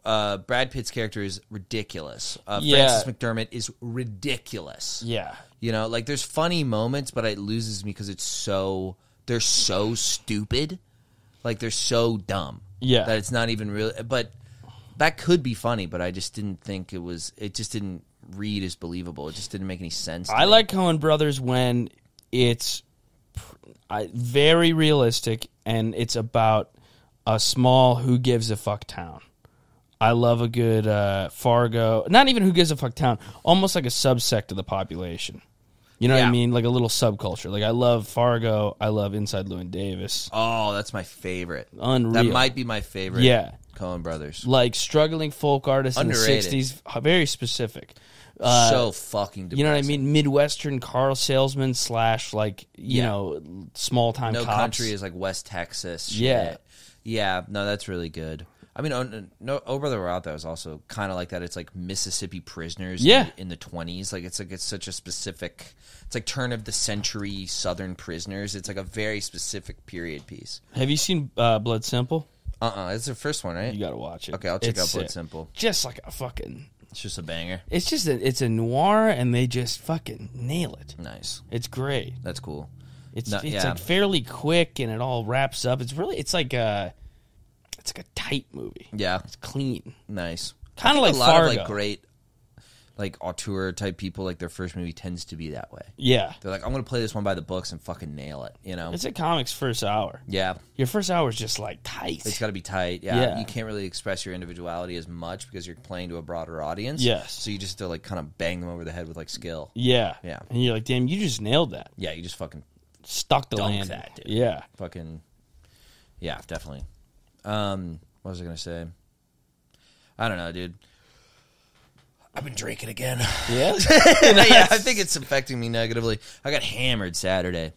Brad Pitt's character is ridiculous. Yeah. Frances McDermott is ridiculous. Yeah. You know, like, there's funny moments, but it loses me because they're so stupid. Like, they're so dumb. Yeah. That it's not even real. But that could be funny, but I just didn't think it just didn't read as believable. It just didn't make any sense to I me. like Coen Brothers when it's very realistic and it's about a small who gives a fuck town. I love a good Fargo. Not even who gives a fuck town. Almost like a subsect of the population. You know what I mean? Like a little subculture. Like I love Fargo. I love Inside Llewyn Davis. Oh, that's my favorite. Unreal. That might be my favorite. Yeah. Coen Brothers. Like struggling folk artists Underrated. in the 60s. Very specific. So fucking depressing. You know what I mean? Midwestern car salesman / like, you know, small time No cops. Country is like West Texas shit. Yeah. Yeah, no, that's really good. I mean, Oh Brother We're Out There was also kind of like that. It's like Mississippi prisoners in the 20s. Like, it's such a specific, it's like turn of the century Southern prisoners. It's like a very specific period piece. Have you seen Blood Simple? It's the first one, right? You got to watch it. Okay, I'll check It's out Blood sick. Simple. Just like a fucking... It's just a banger. It's just it's a noir, and they just fucking nail it. Nice. It's great. That's cool. It's yeah. like fairly quick, and it all wraps up. It's like a tight movie. Yeah. It's clean. Nice. Kind of I like think a lot Fargo. of like great like auteur type people, like their first movie tends to be that way. Yeah. They're like, I'm going to play this one by the books and fucking nail it, you know? It's a comic's first hour. Yeah. Your first hour is just like tight. It's got to be tight. Yeah. Yeah. You can't really express your individuality as much because you're playing to a broader audience. Yes. So you just have to like kind of bang them over the head with like skill. Yeah. Yeah. And you're like, damn, you just nailed that. Yeah. You just fucking Stuck the dunk landing. that, dude. Yeah. Fucking, yeah, definitely. What was I going to say? I don't know, dude. I've been drinking again. Yeah? Yeah, I think it's affecting me negatively. I got hammered Saturday.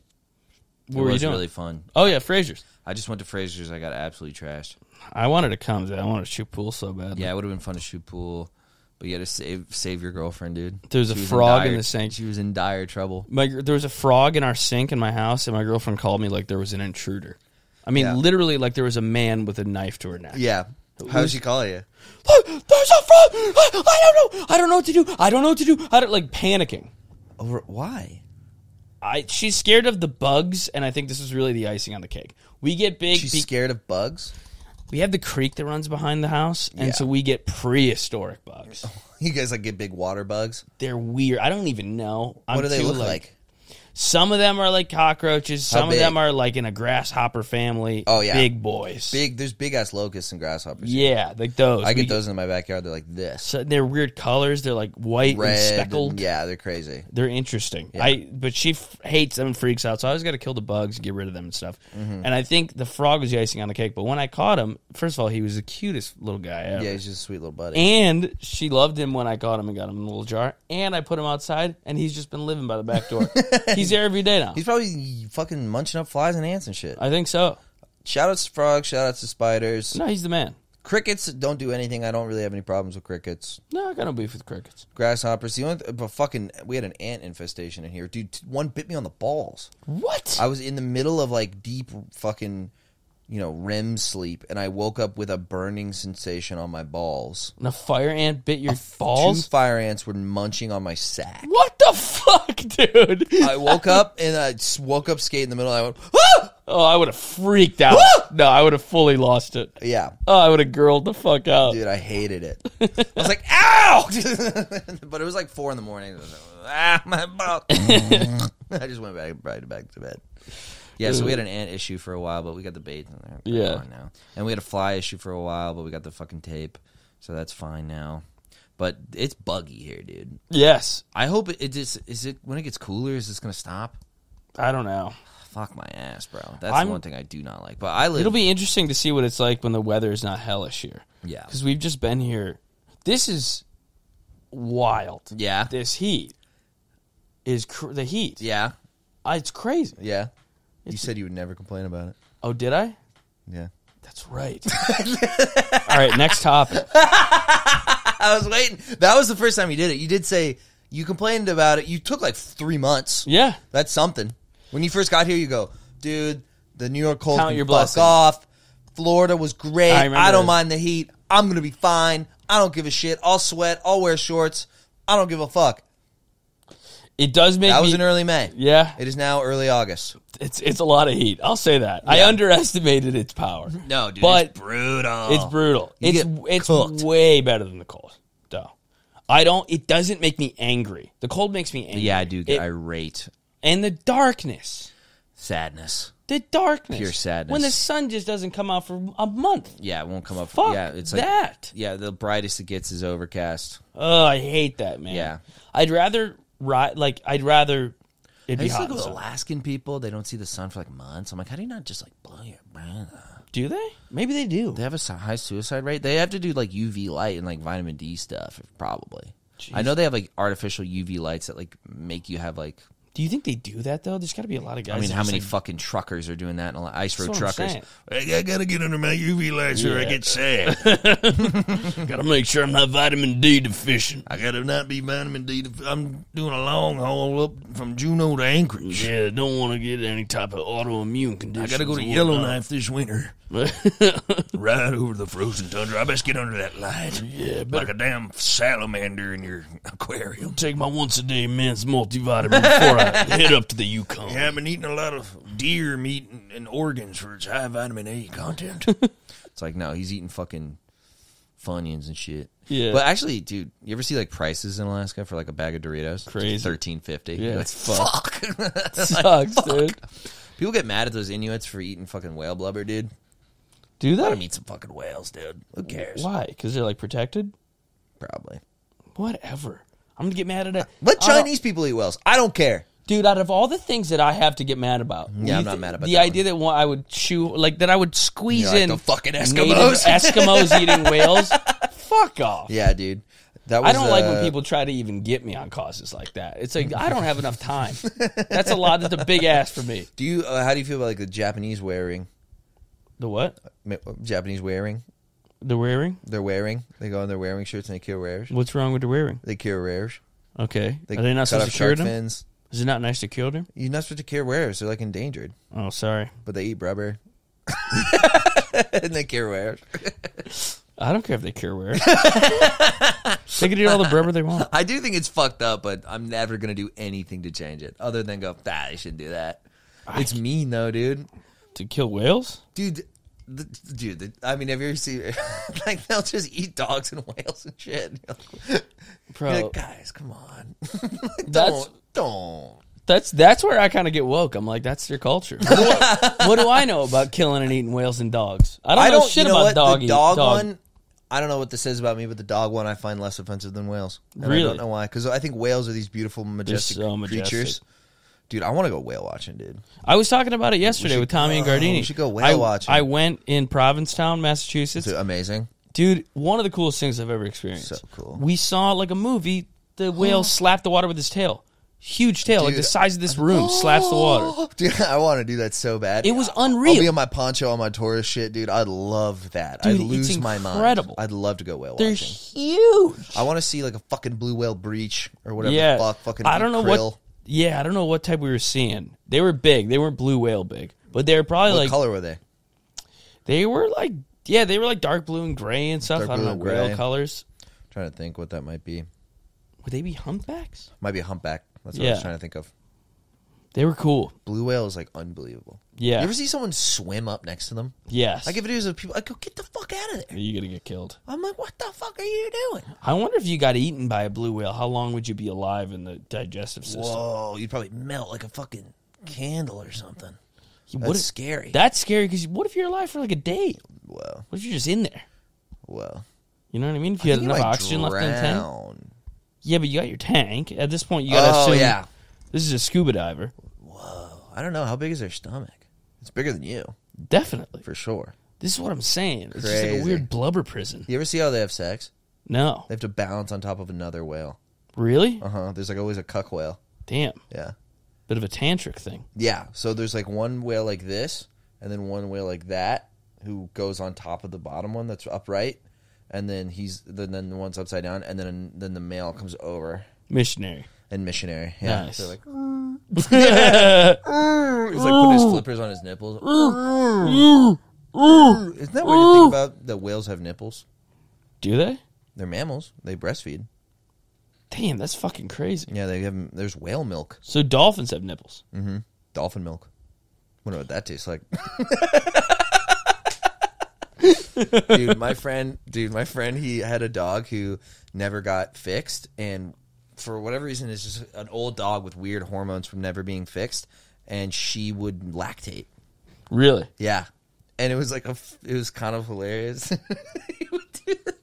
What were you was doing? really fun. Oh, yeah, Fraser's. I just went to Fraser's. I got absolutely trashed. I wanted to come. I wanted to shoot pool so bad. Yeah, it would have been fun to shoot pool, but you had to save your girlfriend, dude. There's a She was frog in the sink. She was in dire trouble. There was a frog in our sink in my house, and my girlfriend called me like there was an intruder. I mean, Yeah. literally like there was a man with a knife to her neck. Yeah. How'd she call you? Look, there's a frog! I don't know! I don't know what to do! I don't know what to do! Like panicking. Over why? She's scared of the bugs, and I think this is really the icing on the cake. We get big... She's scared of bugs? We have the creek that runs behind the house, and Yeah. so we get prehistoric bugs. You guys like get big water bugs? They're weird. I don't even know. What do they look like? Some of them are like cockroaches. How Some of big? them are like in a grasshopper family. Oh, yeah. Big boys. There's big ass locusts and grasshoppers. Yeah, like those. I get those in my backyard. They're like this. So they're weird colors. They're like white Red and speckled. and- yeah, they're crazy. They're interesting. Yeah. But she hates them and freaks out. So I always got to kill the bugs and get rid of them and stuff. Mm-hmm. And I think the frog was the icing on the cake. But when I caught him, first of all, he was the cutest little guy ever. Yeah, he's just a sweet little buddy. And she loved him when I caught him and got him in a little jar. And I put him outside, and he's just been living by the back door. He's He's there every day now. He's probably fucking munching up flies and ants and shit. I think so. Shout outs to frogs. Shout outs to spiders. No, he's the man. Crickets don't do anything. I don't really have any problems with crickets. No, I got no beef with crickets. Grasshoppers. The only but fucking we had an ant infestation in here, dude. One bit me on the balls. What? I was in the middle of like deep fucking, REM sleep, and I woke up with a burning sensation on my balls. And a fire ant bit your balls? 2 fire ants were munching on my sack. What the fuck, dude? I woke up and I just woke up skate in the middle. And I went, ah! Oh, I would have freaked out. No, I would have fully lost it. Yeah. Oh, I would have girled the fuck out. Dude, I hated it. I was like, ow! But it was like 4 in the morning. My butt. I just went back to bed. Yeah, so we had an ant issue for a while, but we got the bait in there. Yeah. Now. And we had a fly issue for a while, but we got the fucking tape. So that's fine now. But it's buggy here, dude. Yes. I hope is it when it gets cooler, is this going to stop? I don't know. Fuck my ass, bro. That's the one thing I do not like. But It'll be interesting to see what it's like when the weather is not hellish here. Yeah. Because we've just been here. This is wild. Yeah. This heat is the heat. Yeah. It's crazy. Yeah. You said you would never complain about it. Oh, did I? Yeah. That's right. All right, next topic. I was waiting. That was the first time you did it. You did say you complained about it. You took like 3 months. Yeah. That's something. When you first got here, you go, dude, the New York cold Count your can fuck blessings. off. Florida was great. I don't this. mind the heat. I'm going to be fine. I don't give a shit. I'll sweat. I'll wear shorts. I don't give a fuck. It does make That was in early May. Yeah. It is now early August. It's a lot of heat. I'll say that. I underestimated its power. No, dude, but it's brutal. It's brutal. You It's get cooked. way better than the cold. Though. It doesn't make me angry. The cold makes me angry. Yeah, I do get irate. And the darkness. Sadness. The darkness. Pure sadness. When the sun just doesn't come out for a month. Yeah, it won't come up. Fuck Yeah, it's like that. Yeah, the brightest it gets is overcast. Oh, I hate that, man. Yeah. I'd rather it'd I be used to hot. look at sun. Alaskan people, they don't see the sun for like months. I'm like, how do you not just like blow your brain out? Do they? Maybe they do. They have a high suicide rate. They have to do like UV light and like vitamin D stuff, probably. Jeez. I know they have like artificial UV lights that like make you have like. Do you think they do that though? There's got to be a lot of guys. I mean, that how just, many like, fucking truckers are doing that? Ice road That's what I'm truckers. saying. I gotta get under my UV lights or I get sad. Gotta make sure I'm not vitamin D deficient. I gotta not be vitamin D. I'm doing a long haul up from Juneau to Anchorage. Yeah, don't want to get any type of autoimmune condition. I gotta go to Yellowknife this winter. Right over the frozen tundra. I best get under that light. Yeah, Like a damn salamander in your aquarium. take my once a day men's multivitamin before I head up to the Yukon. Yeah, I've been eating a lot of deer meat and organs for its high vitamin A content. It's like, no, he's eating fucking Funyuns and shit. Yeah. But actually, dude, you ever see like prices in Alaska for like a bag of Doritos? Crazy. $13.50. Yeah, Like, it's fuck. fuck. Sucks, dude. People get mad at those Inuits for eating fucking whale blubber, dude. Do Let they? them eat some fucking whales, dude. Who cares? Why? Because they're like protected? Probably. Whatever. I'm gonna get mad at it. Let Chinese people eat whales. I don't care. Dude, out of all the things that I have to get mad about, Yeah, I'm not mad about the that idea that I would that I would squeeze You're like in the fucking native Eskimos. Eskimos eating whales. Fuck off. Yeah, dude. That was, I don't like when people try to even get me on causes like that. It's like I don't have enough time. That's a lot. That's a big ask for me. Do you? How do you feel about like the Japanese wearing? The what? Japanese wearing. The wearing? They're wearing. They go in their wearing shirts and they kill rares. What's wrong with the wearing? They kill rares. Okay. They Are they not cut supposed off to cure shark them? fins. Is it not nice to kill them? You're not supposed to kill rares. They're like endangered. Oh, sorry. But they eat rubber. And they kill rares. I don't care if they cure wear. They can eat all the rubber they want. I do think it's fucked up, but I'm never going to do anything to change it other than go, they shouldn't do that. It's mean, though, dude. To kill whales? Dude, I mean, have you ever seen, like, they'll just eat dogs and whales and shit. Bro. You're like, guys, come on. That's- don't. That's where I kind of get woke. I'm like, that's their culture. What do I know about killing and eating whales and dogs? I don't know shit you know about what? dog The dog dog. one, I don't know what this says about me, but the dog one I find less offensive than whales. And Really? I don't know why. Because I think whales are these beautiful, majestic, so majestic. creatures. Dude, I want to go whale watching, dude. I was talking about it yesterday with Tommy and Gardini. We should go whale watching. I went in Provincetown, Massachusetts. It's amazing. Dude, one of the coolest things I've ever experienced. So cool. We saw like a movie. The whale slapped the water with his tail. Huge tail, like the size of this room, slaps the water. Dude, I want to do that so bad. It was unreal. I'll be on my poncho on my tourist shit, dude. I'd love that. Dude, I'd lose my mind. incredible. I'd love to go whale They're watching. huge. I want to see like a fucking blue whale breach or whatever Yeah, the fuck. Fucking I don't know krill. what. Yeah, I don't know what type we were seeing. They were big. They weren't blue whale big, but they were probably What like color were they? they were like they were like dark blue and gray and stuff. Dark I don't blue know and whale gray. colors. I'm trying to think what that might be. Would they be humpbacks? Might be a humpback. That's what I was trying to think of. They were cool. Blue whale is like unbelievable. Yeah. You ever see someone swim up next to them? Yes. I get videos of people. I go, get the fuck out of there. You're gonna get killed. I'm like, what the fuck are you doing? I wonder if you got eaten by a blue whale, how long would you be alive in the digestive system? Whoa, you'd probably melt like a fucking candle or something. That's What if- scary. That's scary because what if you're alive for like a day? Well, What if you're just in there? well. You know what I mean? If you had enough oxygen left in the tank. Drown. Yeah, but you got your tank. At this point, you got to Oh, assume yeah. this is a scuba diver. I don't know. How big is their stomach? It's bigger than you, Definitely. for sure. This is what I'm saying. It's just like a Crazy. weird blubber prison. You ever see how they have sex? No. They have to balance on top of another whale. Really? There's like always a cuck whale. Damn. Yeah. Bit of a tantric thing. Yeah. So there's like one whale like this, and then one whale like that, who goes on top of the bottom one that's upright, and then then the one's upside down, and then the male comes over Missionary. and missionary. Yeah. Nice. So like, he's like putting his flippers on his nipples. Isn't that what you think about that whales have nipples? Do they? They're mammals. They breastfeed. Damn, that's fucking crazy. Yeah, they have. There's whale milk. So dolphins have nipples. Dolphin milk. Wonder what that tastes like. Dude, my friend, he had a dog who never got fixed, and for whatever reason, it's just an old dog with weird hormones from never being fixed, and she would lactate. Really? Yeah, and it was like it was kind of hilarious. He would do that.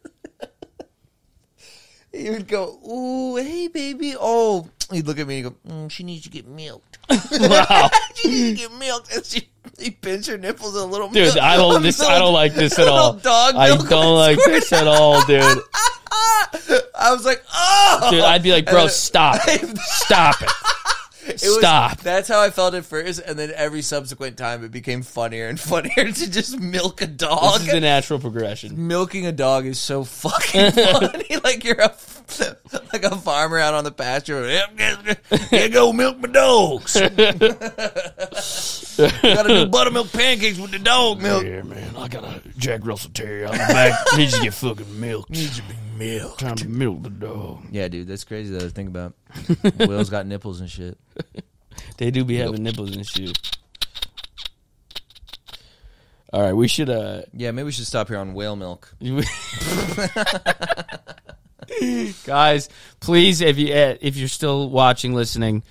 He would go, "Ooh, hey, baby." Oh, he'd look at me and go, "She needs to get milked." Wow. She needs to get milked, and he'd pinch her nipples a little. Dude, I don't like this at all. Dog I milk don't like this at all, dude. I was like, "Oh!" Dude, I'd be like, bro, And stop it. Stop it. Stop. That's how I felt at first, and then every subsequent time it became funnier and funnier to just milk a dog. This is the natural progression. Milking a dog is so fucking funny. Like you're like a farmer out on the pasture. Yeah, go milk my dogs. You gotta do buttermilk pancakes with the dog milk. Yeah, man, I got a Jack Russell Terrier on the back. Needs to get fucking milked. Needs to be milked. Time to milk the dog. Yeah, dude, that's crazy though to think about. Whales got nipples and shit. They do be having nipples and shit. All right, we should Yeah, maybe we should stop here on whale milk. guys, please, if you're still watching, listening,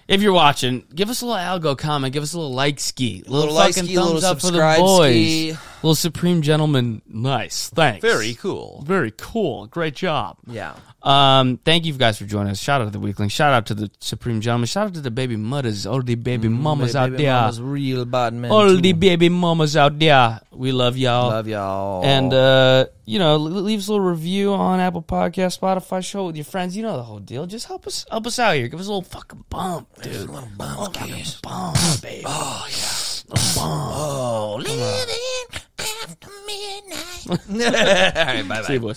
if you're watching, give us a little algo comment, give us a little like ski, Little like fucking ski, thumbs little up for the subscribe boys, ski. little Supreme Gentleman, nice, thanks, Very cool. very cool, great job. Yeah. Thank you guys for joining us. Shout out to the Weeklings. Shout out to the Supreme Gentleman. Shout out to the baby mothers, all the baby mamas out Baby there, mama's real bad man. all too. the baby mamas out there. We love y'all. Love y'all. And, leave us a little review on Apple Podcasts, Spotify, show it with your friends. You know the whole deal. Just help us out here. Give us a little fucking bump, dude. A little bump, baby. Oh, yeah. A bump. Oh, living after midnight. All right, bye-bye. See you, boys.